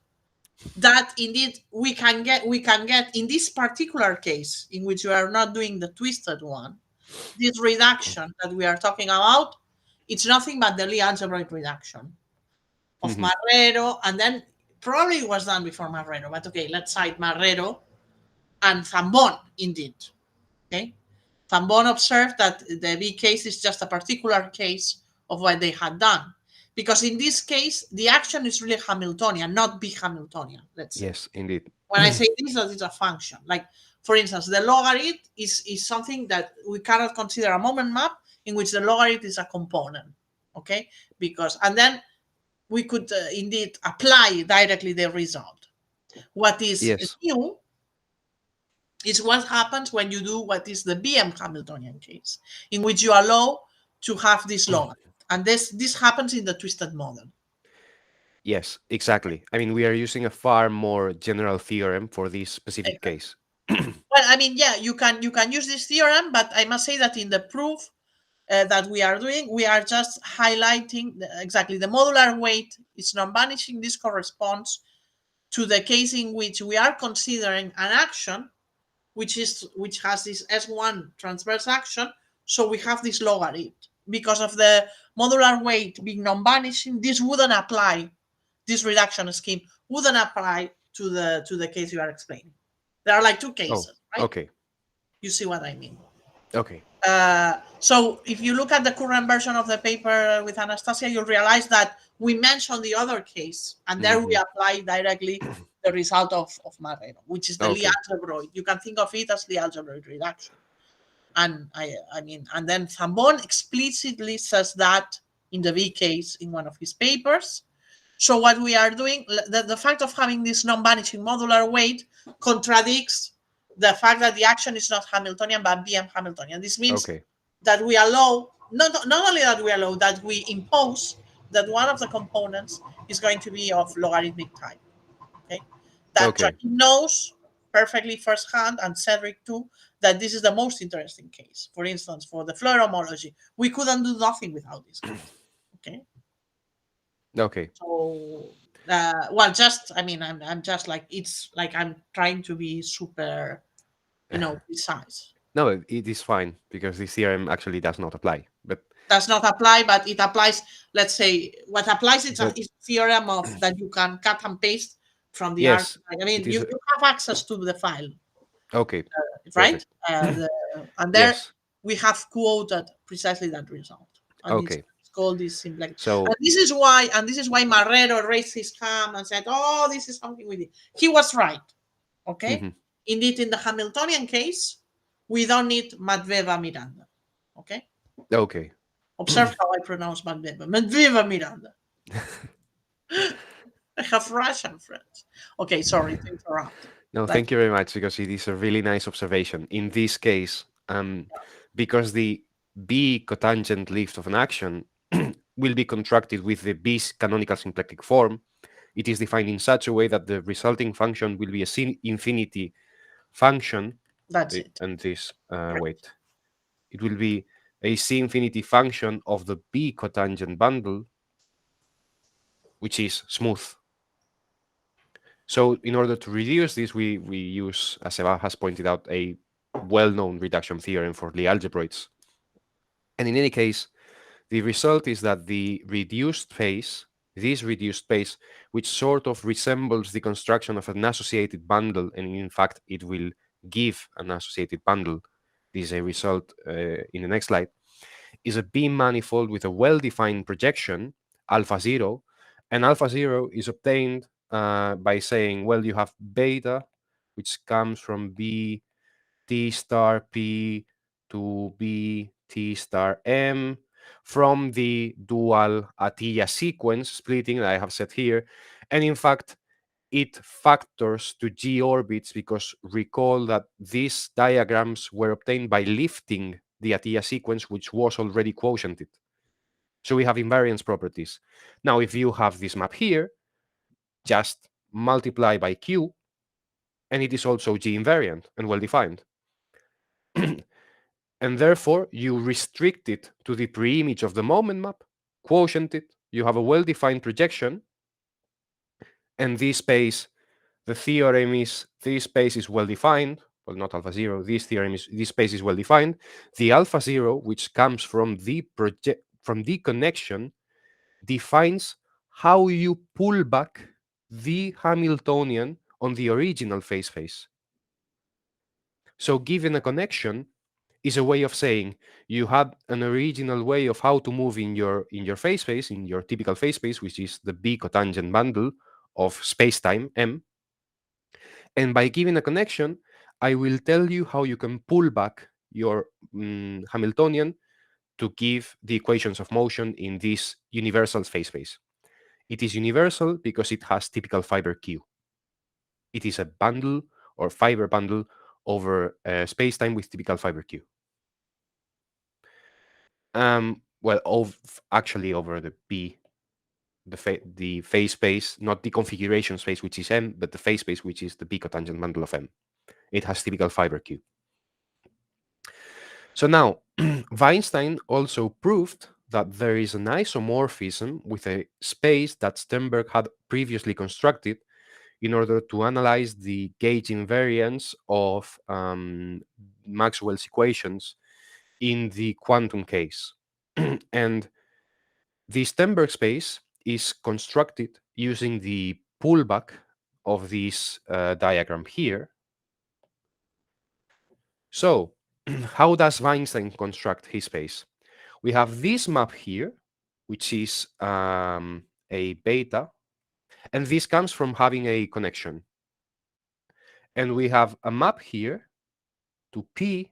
that indeed we can get in this particular case in which we are not doing the twisted one, this reduction that we are talking about, it's nothing but the Lie algebraic reduction of Marrero, and then probably it was done before Marrero, but okay, let's cite Marrero and Zambon indeed. Okay, Zambon observed that the B case is just a particular case of what they had done. Because in this case, the action is really Hamiltonian, not b-Hamiltonian, let's say. Yes, indeed. When I say this, that is a function. Like, for instance, the logarithm is something that we cannot consider a moment map in which the logarithm is a component, okay? And then we could indeed apply directly the result. What is new is what happens when you do what is the BM Hamiltonian case, in which you allow to have this logarithm. And this happens in the twisted model. Yes, exactly. I mean, we are using a far more general theorem for this specific case. Well, I mean, yeah, you can use this theorem, but I must say that in the proof that we are doing, we are just highlighting exactly the modular weight is non-vanishing. This corresponds to the case in which we are considering an action which has this S1 transverse action. So we have this logarithm. Because of the modular weight being non-vanishing, this wouldn't apply. This reduction scheme wouldn't apply to the case you are explaining. There are like two cases, right? Okay. You see what I mean? Okay. So if you look at the current version of the paper with Anastasia, you'll realize that we mentioned the other case, and there we apply directly the result of Marrero, which is the Lie algebroid. You can think of it as the algebraic reduction. And I mean, and then Zambon explicitly says that in the V case in one of his papers. So what we are doing, the fact of having this non-vanishing modular weight contradicts the fact that the action is not Hamiltonian but BM Hamiltonian. This means that we allow, not only that we allow, that we impose that one of the components is going to be of logarithmic type. Okay, that Joaquin knows perfectly firsthand, and Cedric too, that this is the most interesting case. For instance, for the Floer homology, we couldn't do nothing without this case. Okay. So, well, just, I mean, I'm just like, it's like I'm trying to be super, precise. No, it is fine because this theorem actually does not apply. But does not apply, but it applies. Let's say what applies is a theorem of that you can cut and paste from the archive. I mean, you have access to the file. Okay. Right? And there we have quoted precisely that result. And okay. called this symplectic. So And this is why Marrero raised his hand and said, "Oh, this is something we did." He was right. Okay. mhm. Indeed, in the Hamiltonian case, we don't need Medveva Miranda. Okay. Okay. Observe how I pronounce Medveva. Medveva Miranda. I have Russian friends. Okay, sorry to interrupt. No, But thank you very much, because it is a really nice observation. In this case, because the B cotangent lift of an action will be contracted with the B's canonical symplectic form, it is defined in such a way that the resulting function will be a infinity function. that's it. And this, Right. wait, it will be a C infinity function of the B cotangent bundle, which is smooth. So in order to reduce this, we use, as Eva has pointed out, a well-known reduction theorem for Lie algebroids. And in any case, the result is that the reduced phase, this reduced phase, which sort of resembles the construction of an associated bundle, and in fact, it will give an associated bundle. This is a result in the next slide, is a b-manifold with a well-defined projection, alpha 0, and alpha 0 is obtained by saying, well, you have beta, which comes from b t star p to b t star m from the dual Atiyah sequence splitting that I have set here. And in fact, it factors to g orbits, because recall that these diagrams were obtained by lifting the Atiyah sequence, which was already quotiented. So we have invariance properties. Now, if you have this map here, just multiply by Q, and it is also G invariant and well-defined. And therefore, you restrict it to the preimage of the moment map, quotient it, you have a well-defined projection, and this space, the theorem is, this space is well-defined, well, not alpha 0, this space is well-defined. The alpha 0, which comes from the connection, defines how you pull back the Hamiltonian on the original phase space. So given a connection is a way of saying you had an original way of how to move in your phase space, in your typical phase space, which is the B cotangent bundle of space-time M. And by giving a connection, I will tell you how you can pull back your Hamiltonian to give the equations of motion in this universal phase space. It is universal because it has typical fiber Q. It is a bundle or fiber bundle over space-time with typical fiber Q. Well, actually over the B, the phase space, not the configuration space, which is M, but the phase space, which is the B cotangent bundle of M. It has typical fiber Q. So now, Weinstein also proved that there is an isomorphism with a space that Sternberg had previously constructed in order to analyze the gauge invariance of Maxwell's equations in the quantum case. And the Sternberg space is constructed using the pullback of this diagram here. So how does Weinstein construct his space? We have this map here, which is a beta, and this comes from having a connection. And we have a map here to P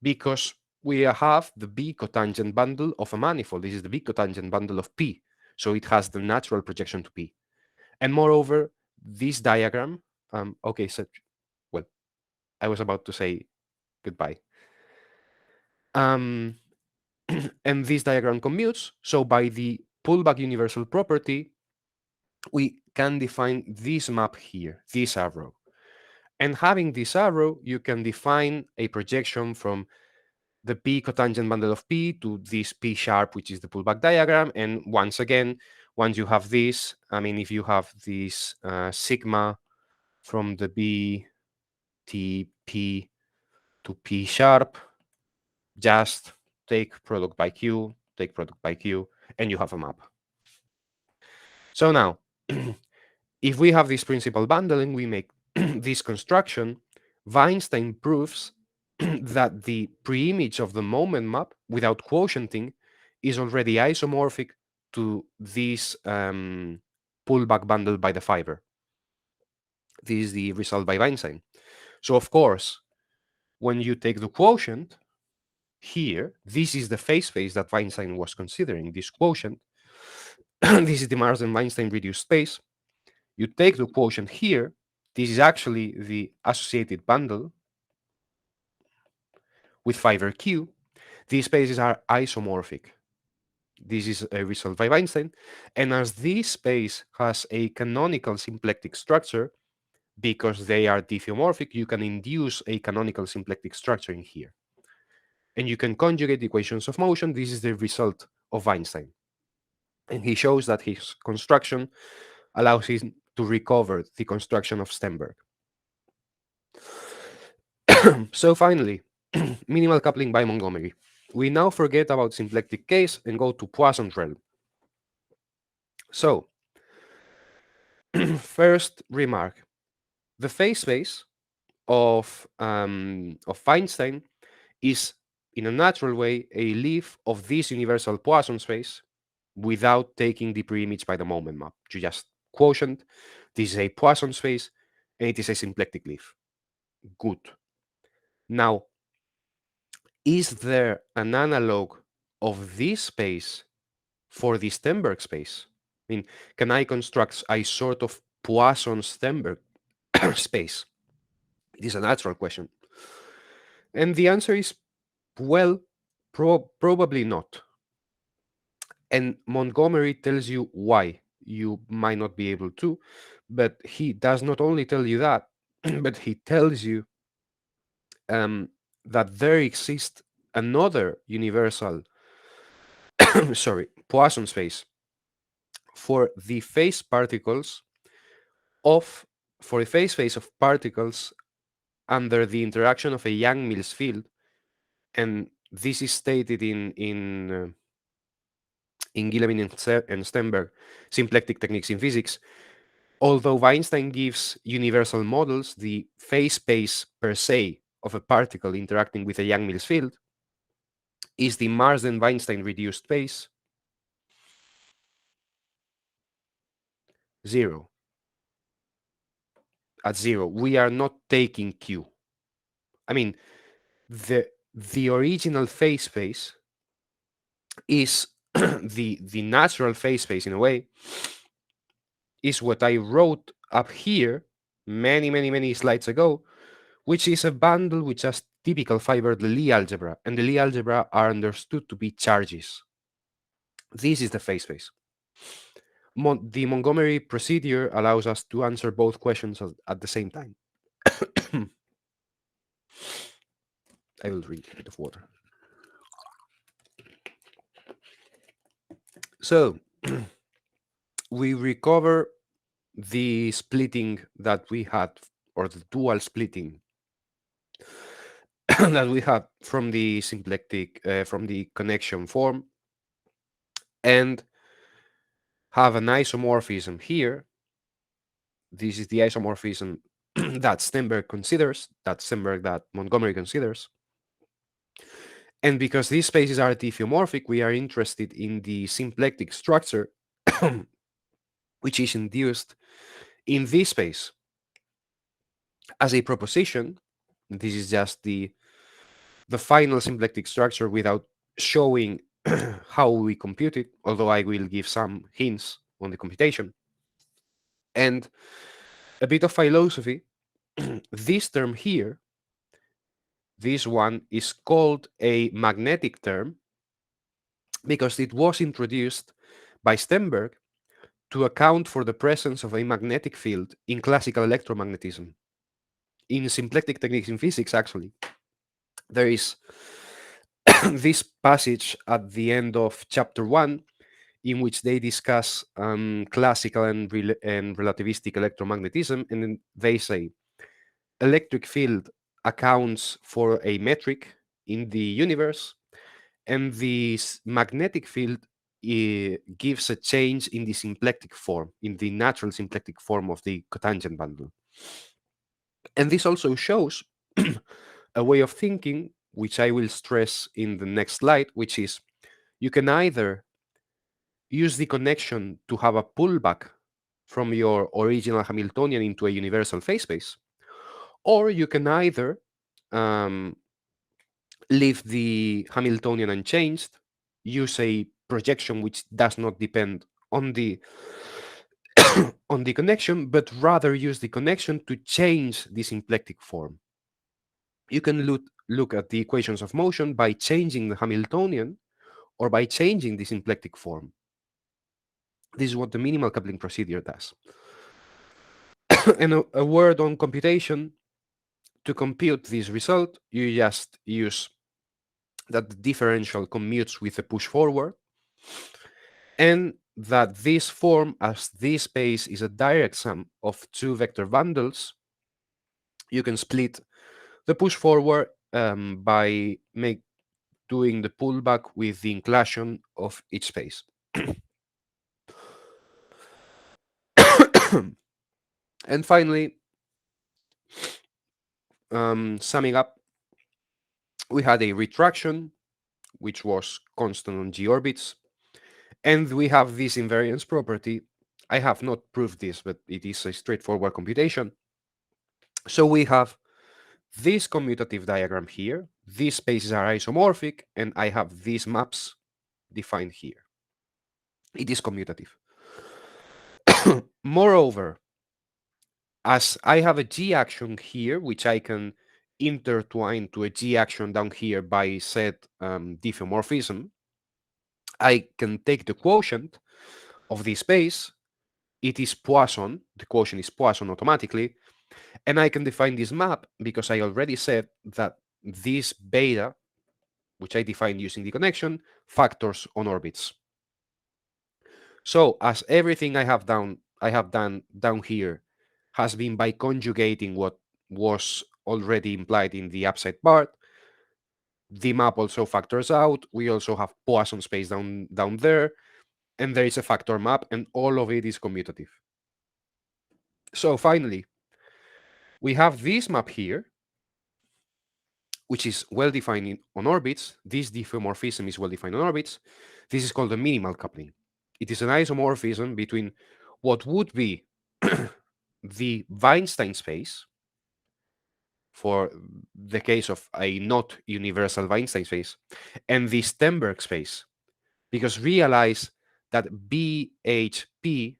because we have the B cotangent bundle of a manifold. This is the B cotangent bundle of P. So it has the natural projection to P. And moreover, this diagram, okay, so, well, I was about to say goodbye. And this diagram commutes. So by the pullback universal property, we can define this map here, this arrow. And having this arrow, you can define a projection from the P cotangent bundle of P to this P sharp, which is the pullback diagram. And once again, once you have this, I mean, if you have this sigma from the B T P to P sharp, just take product by Q, take product by Q, and you have a map. So now, if we have this principal bundling, we make this construction. Weinstein proves that the preimage of the moment map without quotienting is already isomorphic to this pullback bundle by the fiber. This is the result by Weinstein. So of course, when you take the quotient here, this is the phase space that Weinstein was considering, this quotient. This is the Marsden-Weinstein reduced space. You take the quotient here, this is actually the associated bundle with fiber Q. These spaces are isomorphic. This is a result by Weinstein. And as this space has a canonical symplectic structure, because they are diffeomorphic, you can induce a canonical symplectic structure in here. And you can conjugate equations of motion. This is the result of Weinstein. And he shows that his construction allows him to recover the construction of Stenberg. So finally, minimal coupling by Montgomery. We now forget about symplectic case and go to Poisson's realm. So, first remark, the phase space of Weinstein is, in a natural way, a leaf of this universal Poisson space without taking the preimage by the moment map. You just quotient, this is a Poisson space, and it is a symplectic leaf. Good. Now, is there an analog of this space for the Stenberg space? I mean, can I construct a sort of Poisson-Stenberg space? It is a natural question. And the answer is, well, probably not. And Montgomery tells you why you might not be able to, but he does not only tell you that, but he tells you that there exists another universal, Poisson space for the phase particles for the phase space of particles under the interaction of a Yang-Mills field, and this is stated in Guillemin and Stenberg, Symplectic Techniques in Physics. Although Weinstein gives universal models, the phase space per se of a particle interacting with a Yang-Mills field is the Marsden-Weinstein reduced space 0. At 0, we are not taking Q. I mean, the original phase space is the natural phase space in a way, is what I wrote up here many slides ago, which is a bundle with just typical fiber, the Lie algebra, and the Lie algebra are understood to be charges. This is the phase space. The Montgomery procedure allows us to answer both questions at the same time. I will drink a bit of water. So we recover the splitting that we had, or the dual splitting that we had from the symplectic, from the connection form, and have an isomorphism here. This is the isomorphism that Stenberg considers, that Montgomery considers. And because these spaces are diffeomorphic, we are interested in the symplectic structure, which is induced in this space. As a proposition, this is just the final symplectic structure without showing how we compute it, although I will give some hints on the computation. And a bit of philosophy, this term here, this one is called a magnetic term because it was introduced by Stenberg to account for the presence of a magnetic field in classical electromagnetism. In symplectic techniques in physics, actually, there is this passage at the end of chapter 1 in which they discuss classical and relativistic electromagnetism, and then they say electric field accounts for a metric in the universe, and this magnetic field gives a change in the symplectic form, in the natural symplectic form of the cotangent bundle. And this also shows a way of thinking, which I will stress in the next slide, which is you can either use the connection to have a pullback from your original Hamiltonian into a universal phase space, or you can either leave the Hamiltonian unchanged, use a projection which does not depend on the on the connection, but rather use the connection to change the symplectic form. You can look at the equations of motion by changing the Hamiltonian or by changing the symplectic form. This is what the minimal coupling procedure does. And a word on computation. To compute this result, you just use that the differential commutes with a push forward, and that this form, as this space is a direct sum of two vector bundles, you can split the push forward by doing the pullback with the inclusion of each space. And finally, summing up, we had a retraction, which was constant on g orbits, and we have this invariance property. I have not proved this, but it is a straightforward computation. So we have this commutative diagram here, these spaces are isomorphic, and I have these maps defined here. It is commutative. Moreover, as I have a G action here, which I can intertwine to a G action down here by said diffeomorphism, I can take the quotient of this space. It is Poisson, the quotient is Poisson automatically, and I can define this map because I already said that this beta, which I defined using the connection, factors on orbits. So as everything I have done down here has been by conjugating what was already implied in the upside part, the map also factors out. We also have Poisson space down there, and there is a factor map, and all of it is commutative. So finally, we have this map here, which is well defined on orbits. This diffeomorphism is well defined on orbits. This is called a minimal coupling. It is an isomorphism between what would be the Weinstein space for the case of a not universal Weinstein space and the Stenberg space, because realize that BHP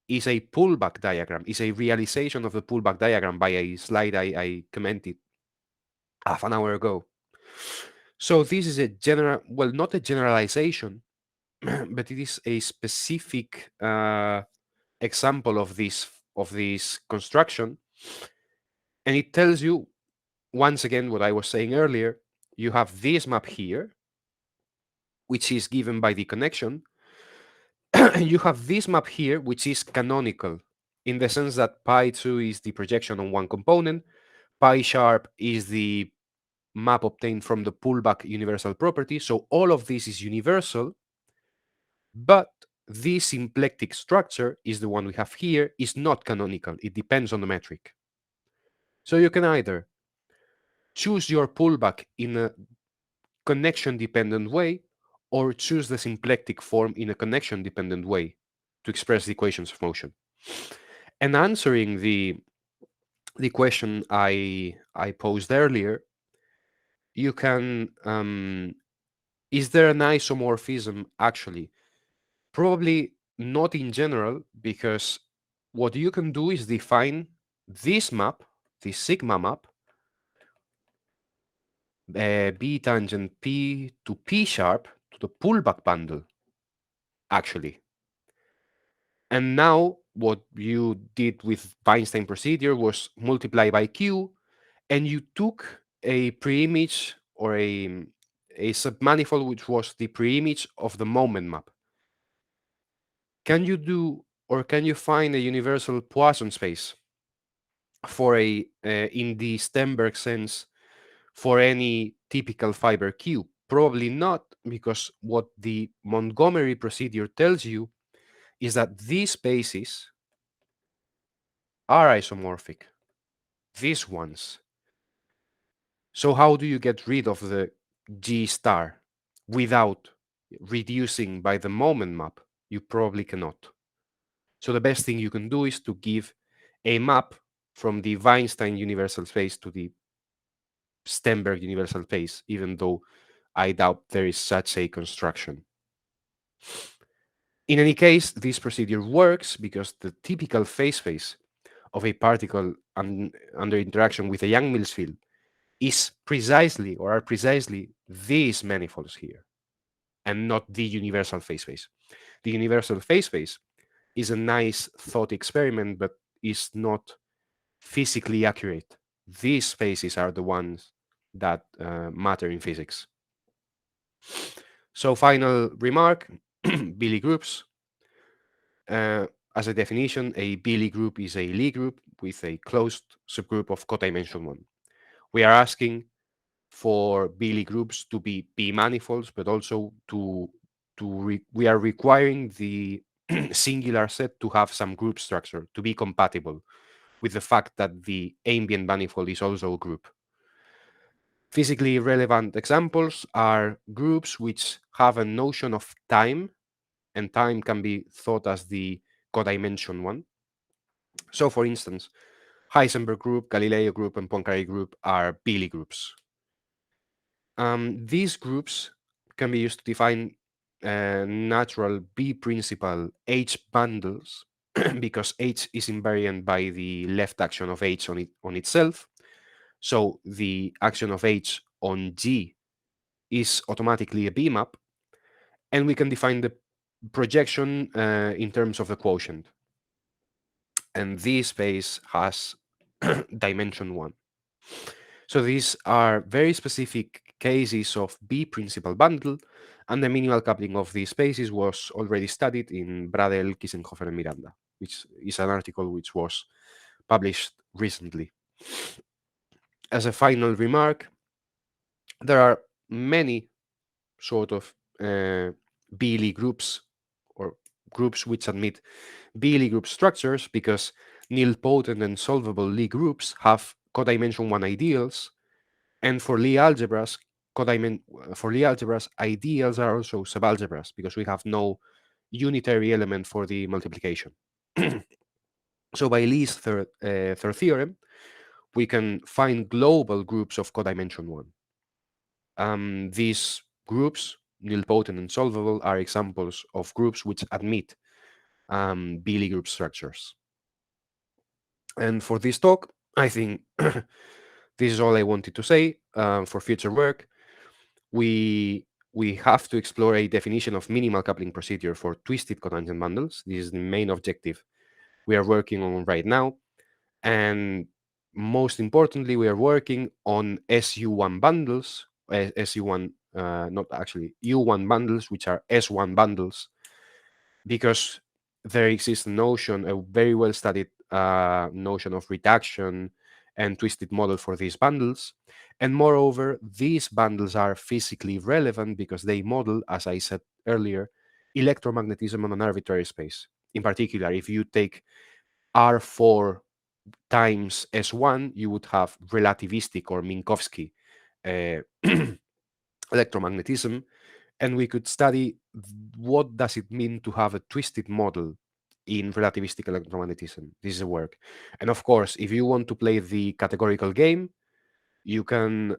is a pullback diagram, is a realization of the pullback diagram by a slide I commented half an hour ago. So this is a general, well, not a generalization, but it is a specific example of this construction, and it tells you once again what I was saying earlier. You have this map here, which is given by the connection, and you have this map here, which is canonical in the sense that pi2 is the projection on one component, pi sharp is the map obtained from the pullback universal property. So all of this is universal, but this symplectic structure is the one we have here, is not canonical. It depends on the metric. So you can either choose your pullback in a connection-dependent way or choose the symplectic form in a connection-dependent way to express the equations of motion. And answering the question I posed earlier, you can, is there an isomorphism actually? Probably not in general, because what you can do is define this map, this sigma map, B tangent P to P sharp to the pullback bundle, actually. And now what you did with Weinstein procedure was multiply by Q, and you took a preimage or a submanifold which was the preimage of the moment map. Can you do, or can you find a universal Poisson space for a in the Stenberg sense for any typical fiber Q? Probably not, because what the Montgomery procedure tells you is that these spaces are isomorphic, these ones. So how do you get rid of the G star without reducing by the moment map, you probably cannot. So the best thing you can do is to give a map from the Weinstein universal space to the Stenberg universal space, even though I doubt there is such a construction. In any case, this procedure works because the typical phase space of a particle under interaction with a Yang-Mills field is precisely, or are precisely, these manifolds here, and not the universal phase space. The universal phase space is a nice thought experiment, but is not physically accurate. These spaces are the ones that matter in physics. So final remark, Billy groups. As a definition, a Billy group is a Lie group with a closed subgroup of codimension 1. We are asking for Billy groups to be b-manifolds, but also we are requiring the singular set to have some group structure to be compatible with the fact that the ambient manifold is also a group. Physically relevant examples are groups which have a notion of time, and time can be thought as the codimension one. So, for instance, Heisenberg group, Galileo group, and Poincaré group are Billy groups. These groups can be used to define natural B-principal H bundles because H is invariant by the left action of H on itself. So the action of H on G is automatically a B map, and we can define the projection in terms of the quotient. And this space has dimension 1. So these are very specific cases of B-principal bundle, and the minimal coupling of these spaces was already studied in Bradel, Kissenhofer, and Miranda, which is an article which was published recently. As a final remark, there are many sort of B-Lie groups or groups which admit B-Lie group structures because nilpotent and solvable Lie groups have codimension 1 ideals, and for Lie algebras, ideals are also subalgebras because we have no unitary element for the multiplication. So by Lie's third theorem, we can find global groups of codimension 1. These groups, nilpotent and solvable, are examples of groups which admit B-Lie group structures. And for this talk, I think this is all I wanted to say. For future work, we have to explore a definition of minimal coupling procedure for twisted cotangent bundles. This is the main objective we are working on right now. And most importantly, we are working on SU1 bundles, SU1, not actually U1 bundles, which are S1 bundles, because there exists a very well studied notion of reduction and twisted model for these bundles. And moreover, these bundles are physically relevant because they model, as I said earlier, electromagnetism on an arbitrary space. In particular, if you take R4 times S1, you would have relativistic or Minkowski electromagnetism, and we could study what does it mean to have a twisted model in relativistic electromagnetism. This is a work. And of course, if you want to play the categorical game, you can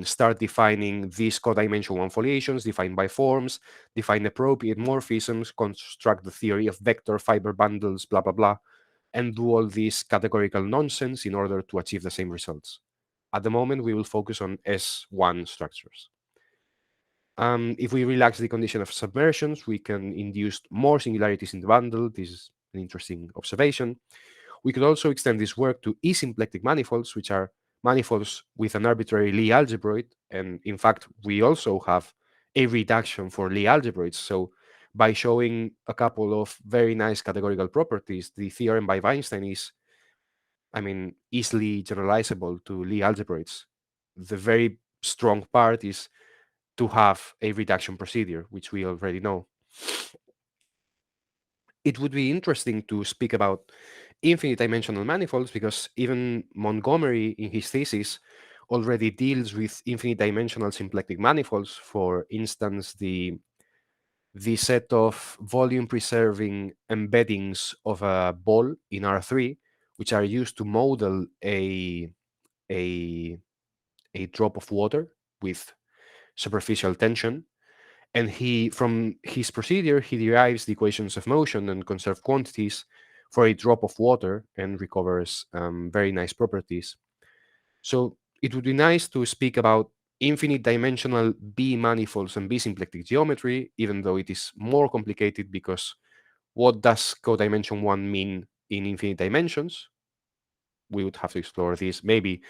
start defining these codimension 1 foliations, defined by forms, define appropriate morphisms, construct the theory of vector fiber bundles, blah, blah, blah, and do all this categorical nonsense in order to achieve the same results. At the moment, we will focus on S1 structures. If we relax the condition of submersions, we can induce more singularities in the bundle. This is an interesting observation. We could also extend this work to e-symplectic manifolds, which are manifolds with an arbitrary Lie algebroid. And in fact, we also have a reduction for Lie algebroids. So by showing a couple of very nice categorical properties, the theorem by Weinstein is, easily generalizable to Lie algebroids. The very strong part is to have a reduction procedure, which we already know. It would be interesting to speak about infinite dimensional manifolds because even Montgomery in his thesis already deals with infinite dimensional symplectic manifolds. For instance, the the set of volume-preserving embeddings of a ball in R3, which are used to model a drop of water with superficial tension. And from his procedure, he derives the equations of motion and conserved quantities for a drop of water and recovers very nice properties. So it would be nice to speak about infinite dimensional b-manifolds and b-symplectic geometry, even though it is more complicated, because what does codimension 1 mean in infinite dimensions? We would have to explore this maybe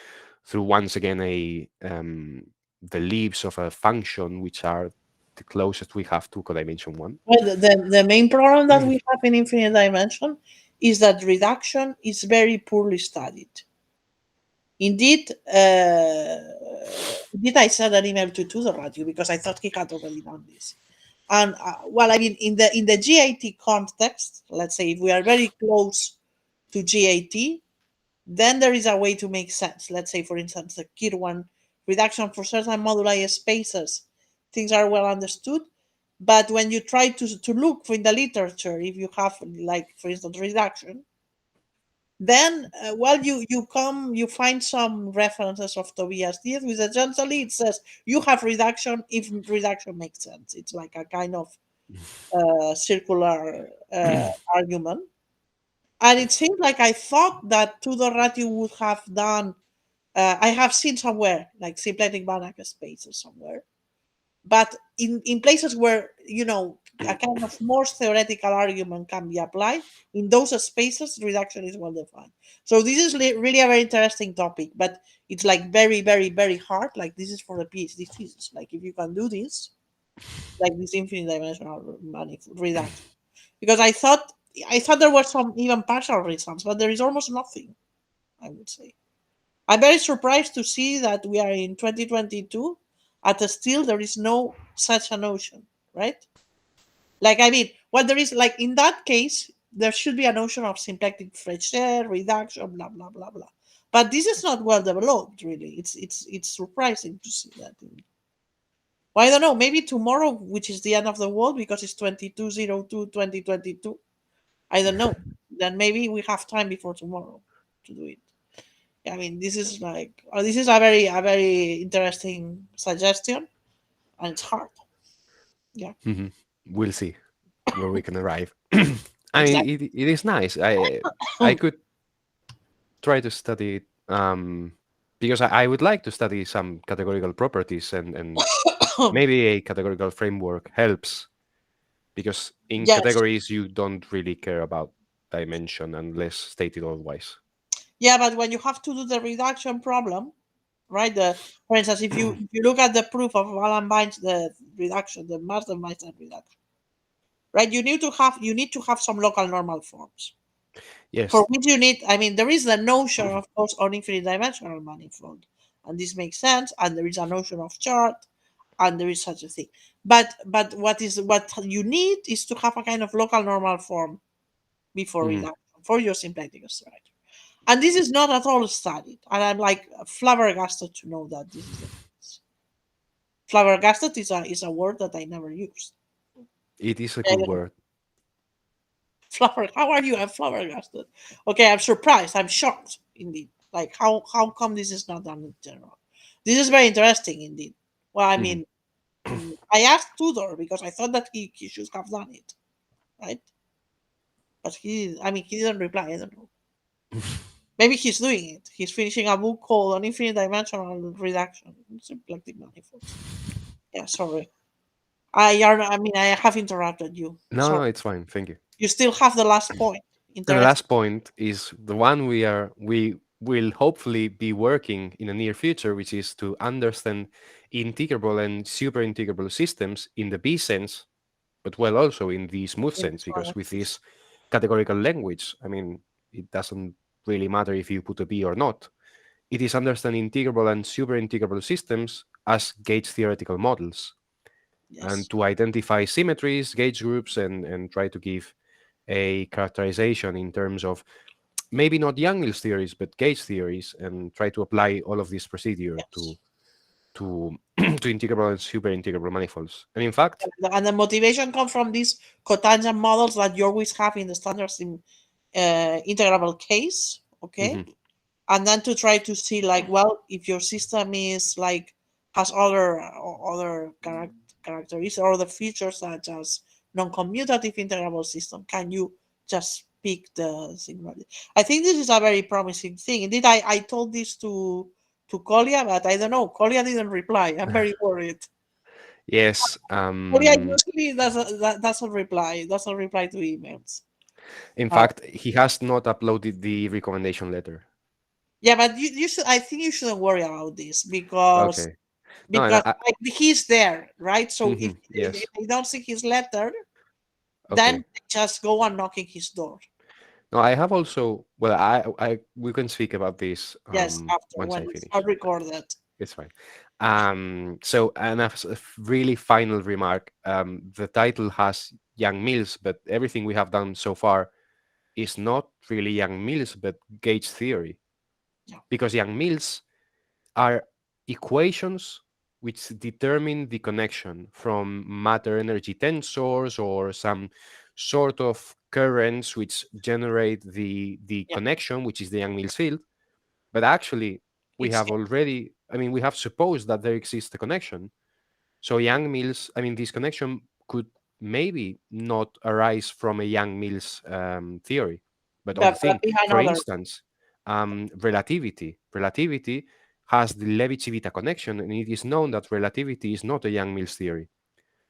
through, once again, the leaves of a function, which are the closest we have to codimension 1. Well, the main problem that we have in infinite dimension is that reduction is very poorly studied. Indeed, I sent an email to Tudor Radio because I thought he had already done this. And well, I mean, in the GAT context, let's say if we are very close to GAT, then there is a way to make sense. Let's say, for instance, the Kirwan reduction for certain moduli spaces, things are well understood. But when you try to look in the literature, if you have, like, for instance, reduction, then you find some references of Tobias Diaz, which essentially it says you have reduction if reduction makes sense. It's like a kind of circular argument. And it seems like I thought that Tudor Ratio would have done. I have seen somewhere like symplectic Banach spaces somewhere, but in places where a kind of more theoretical argument can be applied, in those spaces reduction is well defined. So this is really a very interesting topic, but it's like very, very, very hard. Like, this is for a PhD thesis. Like, if you can do this, like this infinite dimensional manifold reduction, because I thought there were some even partial results, but there is almost nothing, I would say. I'm very surprised to see that we are in 2022, and still there is no such a notion, right? Like, I mean, what there is, like, in that case, there should be a notion of symplectic Frechet, reduction, blah, blah, blah, blah. But this is not well developed, really. It's surprising to see that. Well, I don't know, maybe tomorrow, which is the end of the world, because it's 22/02/2022. I don't know. Then maybe we have time before tomorrow to do it. I mean, this is like, this is a very interesting suggestion, and it's hard. Yeah, We'll see where we can arrive. I mean, exactly. it is nice. I could try to study it, because I would like to study some categorical properties, and maybe a categorical framework helps, because in Yes. categories you don't really care about dimension unless stated otherwise. Yeah, but when you have to do the reduction problem, right? For instance, if you look at the proof of Alan Bynes, the reduction, the Marsden-Weinstein reduction, right? You need to have some local normal forms. Yes. For which you need, I mean, there is the notion, of course, on infinite dimensional manifold, and this makes sense. And there is a notion of chart, and there is such a thing. But what you need is to have a kind of local normal form before reduction for your symplectic structure. And this is not at all studied. And I'm like flabbergasted to know that this is the case. Flabbergasted is a word that I never used. It is a cool word. How are you? I'm flabbergasted. Okay, I'm surprised. I'm shocked, indeed. Like, how come this is not done in general? This is very interesting, indeed. Well, I mean, I asked Tudor because I thought that he should have done it, right? But he didn't reply. I don't know. Maybe he's doing it. He's finishing a book called On Infinite Dimensional Reduction. Symplectic manifolds. Yeah, sorry. I have interrupted you. No, Sorry. it's fine. Thank you. You still have the last point. And the last point is the one we will hopefully be working in the near future, which is to understand integrable and superintegrable systems in the B sense, but well also in the smooth sense, because with this categorical language, I mean, it doesn't really matter if you put a B or not. It is understanding integrable and superintegrable systems as gauge theoretical models, and to identify symmetries, gauge groups, and try to give a characterization in terms of maybe not Young-Mills theories, but gauge theories, and try to apply all of this procedure to to integrable and super integrable manifolds. And in fact, And the motivation comes from these cotangent models that you always have in the standard integrable case, okay? mhm, And then to try to see, like, well, if your system is like has other characteristics or the features such as non-commutative integrable system, can you just pick the signal? I think this is a very promising thing. Indeed, I told this to Kolia, but I don't know. Kolia didn't reply. I'm very worried. yes, Kolia usually doesn't reply to emails. in Uh, fact, he has not uploaded the recommendation letter. yeah, but you should. I think you shouldn't worry about this because Okay. No, and like, he's there, right? So mhm, if yes. they don't see his letter, then Okay. they just go and knock in his door. No, I have also, well, we can speak about this Yes, after once when I it's finish. not recorded. It's fine. So, and a really final remark. The title has Young Mills, but everything we have done so far is not really Young Mills, but gauge theory, Yeah. because Young Mills are equations which determine the connection from matter energy tensors or some sort of currents which generate the Yeah, connection, which is the Young-Mills field. But actually, we it's have already, I mean, we have supposed that there exists a connection. So Young-Mills, I mean, this connection could maybe not arise from a Young-Mills theory. But on the but thing, behind for others. instance, relativity has the Levi-Civita connection, and it is known that relativity is not a Young-Mills theory.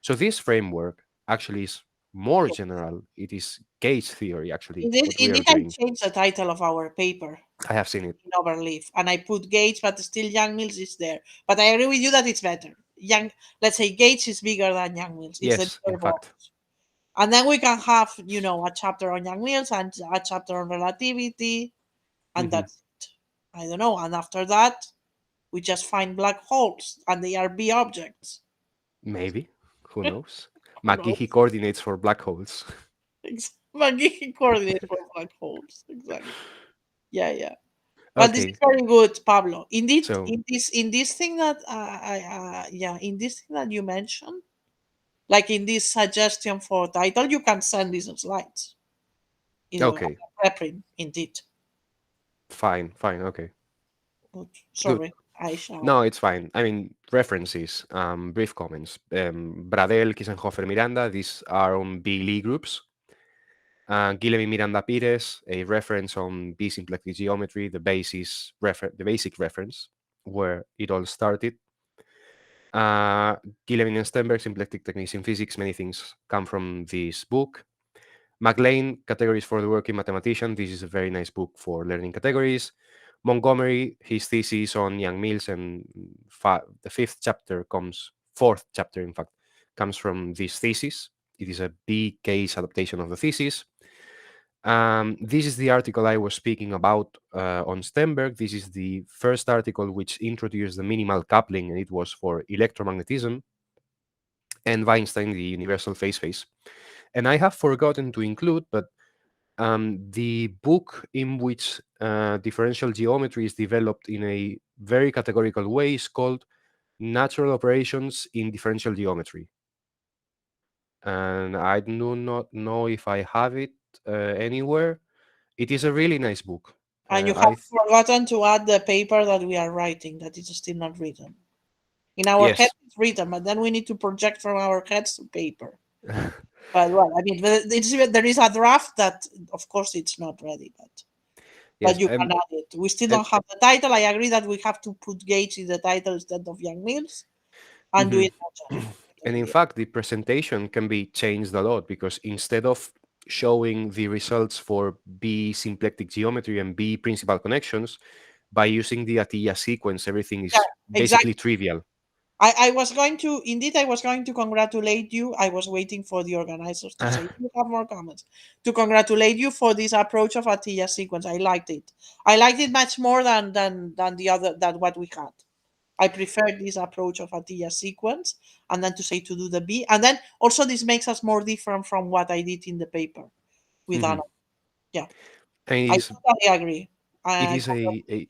So this framework actually is more general. It is gauge theory, actually, what we are Indeed, I doing. changed the title of our paper I have seen it. in Overleaf, and I put Gates, but still Young Mills is there. But I agree with you that it's better. Let's say Gates is bigger than Young Mills. It's the Yes, bigger in fact. box. And then we can have, a chapter on Young Mills and a chapter on relativity, and Mhm. that's it. I don't know. And after that, we just find black holes, and they are B objects. Maybe. Who knows? Who knows? McGehee coordinates for black holes. Magnetic coordinate for black holes. Exactly. Yeah, yeah. Well, this Okay, is very good, Pablo. Indeed, so in this thing that in this thing that you mentioned, like in this suggestion for title, you can send these slides in the okay, preprint. Indeed. fine, fine, okay, Good. good. Sorry, I shall. No, it's fine. I mean, references, brief comments. Bradel, Kissenhofer, Miranda, these are on B Lee groups. Guilherme Miranda Pires, a reference on b-symplectic geometry, the basic reference where it all started. Guilherme and Stenberg, symplectic techniques in physics, many things come from this book. MacLean, Categories for the Working Mathematician. This is a very nice book for learning categories. Montgomery, his thesis on Young Mills, and the fourth chapter, in fact, comes from this thesis. It is a B case adaptation of the thesis. This is the article I was speaking about on Stenberg. This is the first article which introduced the minimal coupling, and it was for electromagnetism, and Weinstein, the universal phase space. And I have forgotten to include, but the book in which differential geometry is developed in a very categorical way is called Natural Operations in Differential Geometry. And I do not know if I have it anywhere. It is a really nice book. And you have I forgotten to add the paper that we are writing that is still not written. In our head, Yes. it's written, but then we need to project from our heads to paper. But well, I mean, there is a draft that, of course, it's not ready, but Yes. you can add it. We still And, don't have the title. I agree that we have to put Gates in the title instead of Young Mills and do mhm. it more general. And in fact, the presentation can be changed a lot because instead of showing the results for B symplectic geometry and B principal connections, by using the Atiyah sequence, everything Yeah, is basically exactly. trivial. I was going to, indeed, I was going to congratulate you. I was waiting for the organizers to say, you have more comments, to congratulate you for this approach of Atiyah sequence. I liked it. I liked it much more than the other, than what we had. I prefer this approach of Atiyah sequence, and then to say to do the B. And then also this makes us more different from what I did in the paper with Mhm. Anna. Yeah, And I totally agree. it I is a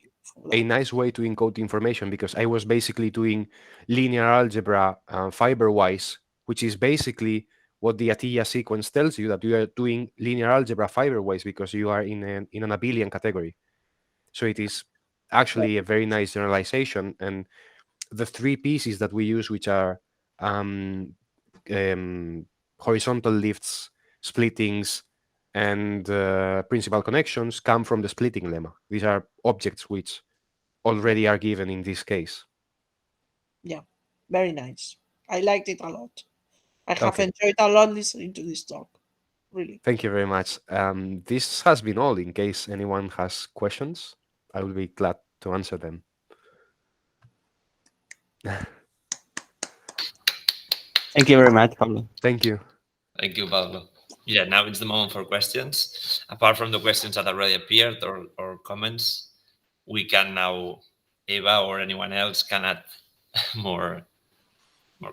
a nice way to encode information, because I was basically doing linear algebra fiber-wise, which is basically what the Atiyah sequence tells you, that you are doing linear algebra fiber-wise because you are in an abelian category. So it is actually a very nice generalization. And the three pieces that we use, which are horizontal lifts, splittings, and principal connections, come from the splitting lemma. These are objects which already are given in this case. Yeah, very nice. I liked it a lot. I have Okay. enjoyed a lot listening to this talk. Really. Thank you very much. This has been all. In case anyone has questions, I will be glad to answer them. Thank you very much, Pablo. Thank you. Thank you, Pablo. Yeah, now it's the moment for questions. Apart from the questions that already appeared or comments, we can now, Eva or anyone else can add more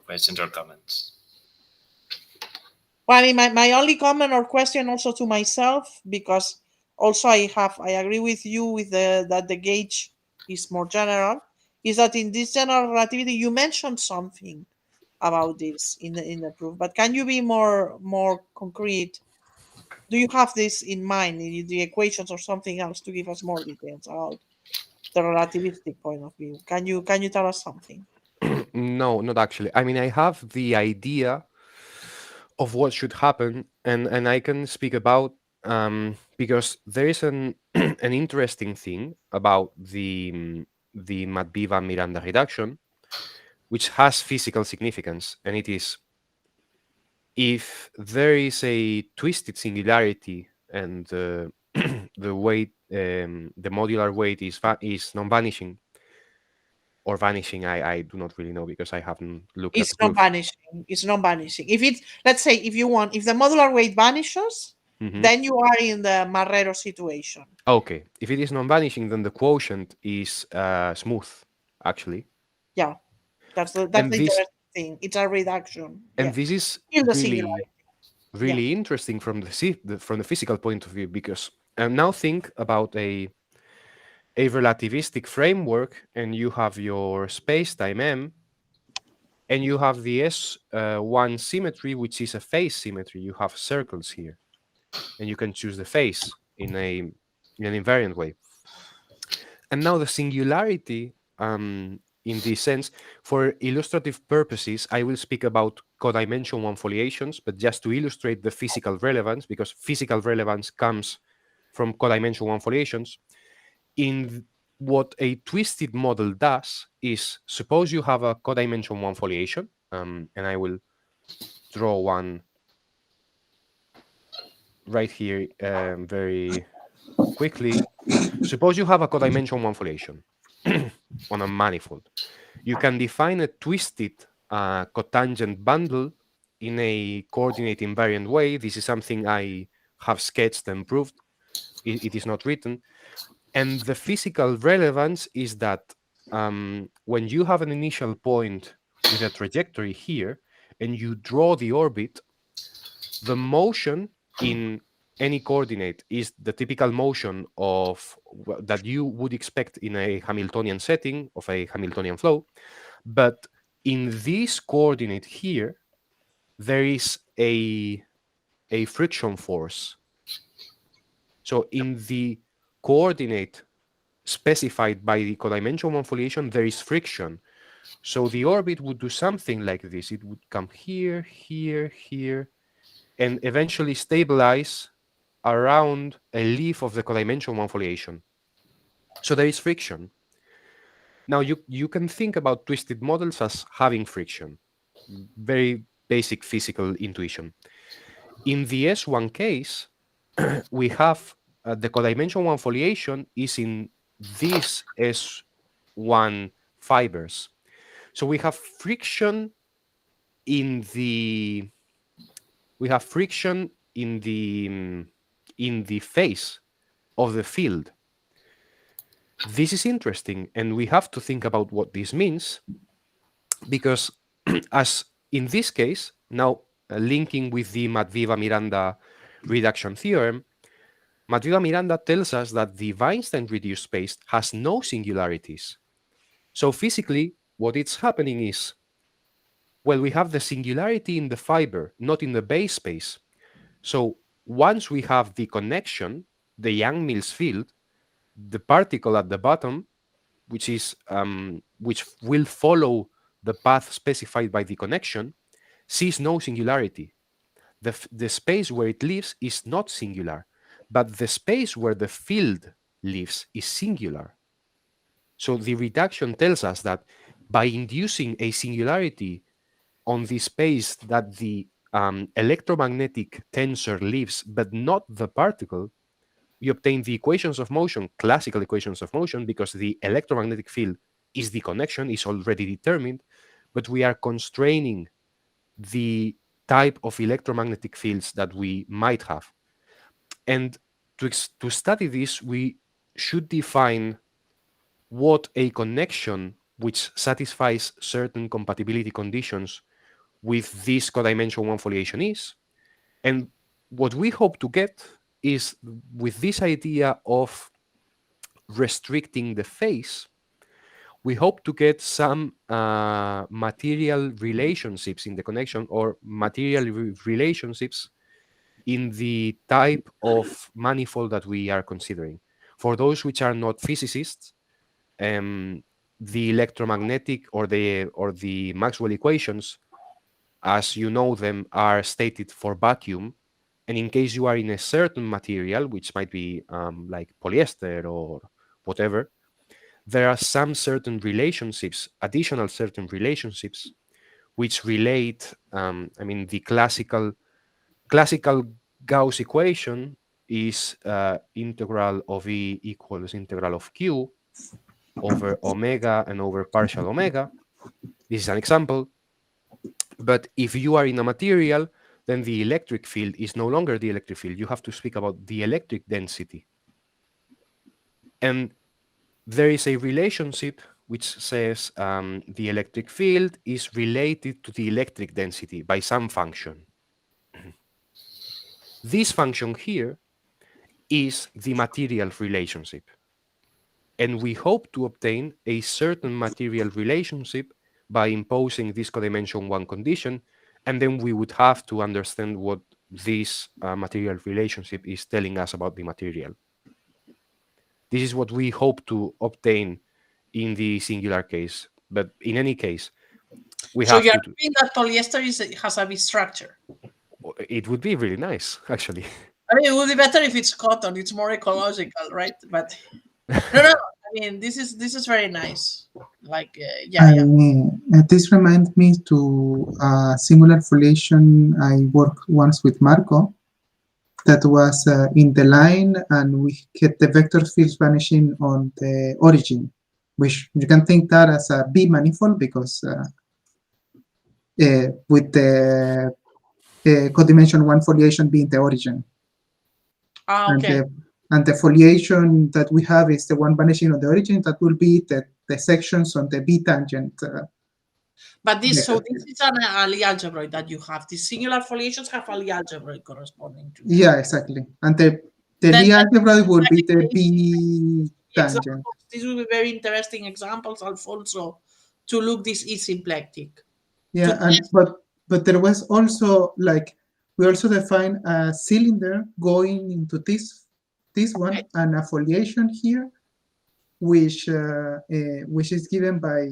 questions or comments. Well, I mean, my only comment or question also to myself, because also I agree with you with that the gauge is more general, is that in this general relativity you mentioned something about this in the proof, but can you be more concrete? Do you have this in mind in the equations or something else to give us more details about the relativistic point of view? Can you tell us something? No, not actually. I mean, I have the idea of what should happen, and I can speak about because there is an an interesting thing about the Matviva Miranda reduction, which has physical significance, and it is if there is a twisted singularity and the weight, the modular weight is non-vanishing or vanishing. I do not really know because I haven't looked at It's the proof. non-vanishing. It's non-vanishing. If it's, let's say, if the modular weight vanishes, then you are in the Marrero situation. Okay, if it is non-vanishing, then the quotient is smooth, actually. Yeah, that's the And this interesting thing. It's a reduction. and this is In the really singularity. really interesting from the physical point of view, because now think about a relativistic framework, and you have your space-time M, and you have the S1 symmetry, which is a phase symmetry. You have circles here, and you can choose the phase in an invariant way. And now the singularity, in this sense, for illustrative purposes, I will speak about codimension one foliations, but just to illustrate the physical relevance, because physical relevance comes from codimension one foliations. In what a twisted model does is, suppose you have a codimension one foliation, and I will draw one right here very quickly. Suppose you have a codimension one foliation on a manifold. You can define a twisted cotangent bundle in a coordinate invariant way. This is something I have sketched and proved. It is not written. And the physical relevance is that when you have an initial point with a trajectory here and you draw the orbit, the motion in any coordinate is the typical motion of that you would expect in a Hamiltonian setting of a Hamiltonian flow. But in this coordinate here, there is a friction force. So in the coordinate specified by the codimension one foliation, there is friction. So the orbit would do something like this. It would come here, here, here, and eventually stabilize around a leaf of the codimension one foliation. So there is friction. Now you can think about twisted models as having friction. Very basic physical intuition. In the S1 case, we have the codimension one foliation is in these S1 fibers. So we have friction in the face of the field. This is interesting, and we have to think about what this means, because as in this case, now linking with the Matviva Miranda reduction theorem, Matilda Miranda tells us that the Weinstein reduced space has no singularities. So physically, what is happening is, well, we have the singularity in the fiber, not in the base space. So once we have the connection, the Yang-Mills field, the particle at the bottom, which will follow the path specified by the connection, sees no singularity. The space where it lives is not singular, but the space where the field lives is singular. So the reduction tells us that by inducing a singularity on the space that the electromagnetic tensor lives, but not the particle, we obtain the equations of motion, classical equations of motion, because the electromagnetic field is the connection, is already determined, but we are constraining the type of electromagnetic fields that we might have. And to study this, we should define what a connection which satisfies certain compatibility conditions with this codimension one foliation is. And what we hope to get is, with this idea of restricting the phase, we hope to get some material relationships in the connection, or material relationships in the type of manifold that we are considering. For those which are not physicists, the electromagnetic or the Maxwell equations, as you know them, are stated for vacuum. And in case you are in a certain material, which might be like polyester or whatever, there are some certain relationships, additional certain relationships, which relate. The classical Gauss equation is integral of E equals integral of Q over omega and over partial omega. This is an example. But if you are in a material, then the electric field is no longer the electric field. You have to speak about the electric density. And there is a relationship which says the electric field is related to the electric density by some function. This function here is the material relationship. And we hope to obtain a certain material relationship by imposing this codimension one condition, and then we would have to understand what this material relationship is telling us about the material. This is what we hope to obtain in the singular case. But in any case, we So have you're to. saying that polyester has a B structure. It would be really nice, actually. I mean, it would be better if it's cotton. It's more ecological, right? But no. I mean, this is very nice. Like, This reminds me to similar foliation I worked once with Marco. That was in the line, and we get the vector fields vanishing on the origin, which you can think that as a b-manifold, because with the codimension one foliation being the origin. Okay. And the foliation that we have is the one vanishing on the origin. That will be the sections on the b tangent. But this is an Lie algebroid that you have. These singular foliations have a Lie algebroid corresponding to. Yeah, exactly. And the Lie algebroid will be the b tangent. These will be very interesting examples, Alfonso, to look this e-symplectic. Yeah, but there was also, like, we also define a cylinder going into this one, and a foliation here, which is given by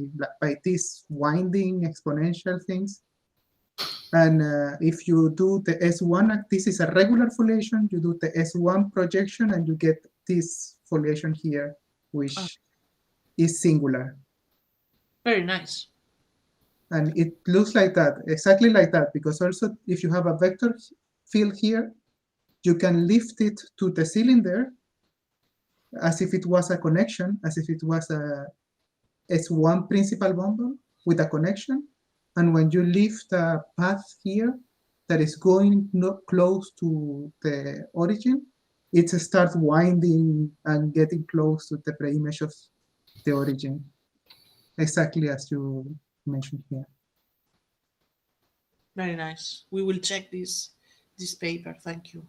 these winding exponential things. And if you do the S1, this is a regular foliation, you do the S1 projection and you get this foliation here, which is singular. Very nice. And it looks like that, exactly like that, because also if you have a vector field here, you can lift it to the cylinder as if it was a connection, as if it was a S1 principal bundle with a connection. And when you lift a path here that is going close to the origin, it starts winding and getting close to the preimage of the origin, exactly as you mentioned here. Very nice. We will check this paper. Thank you.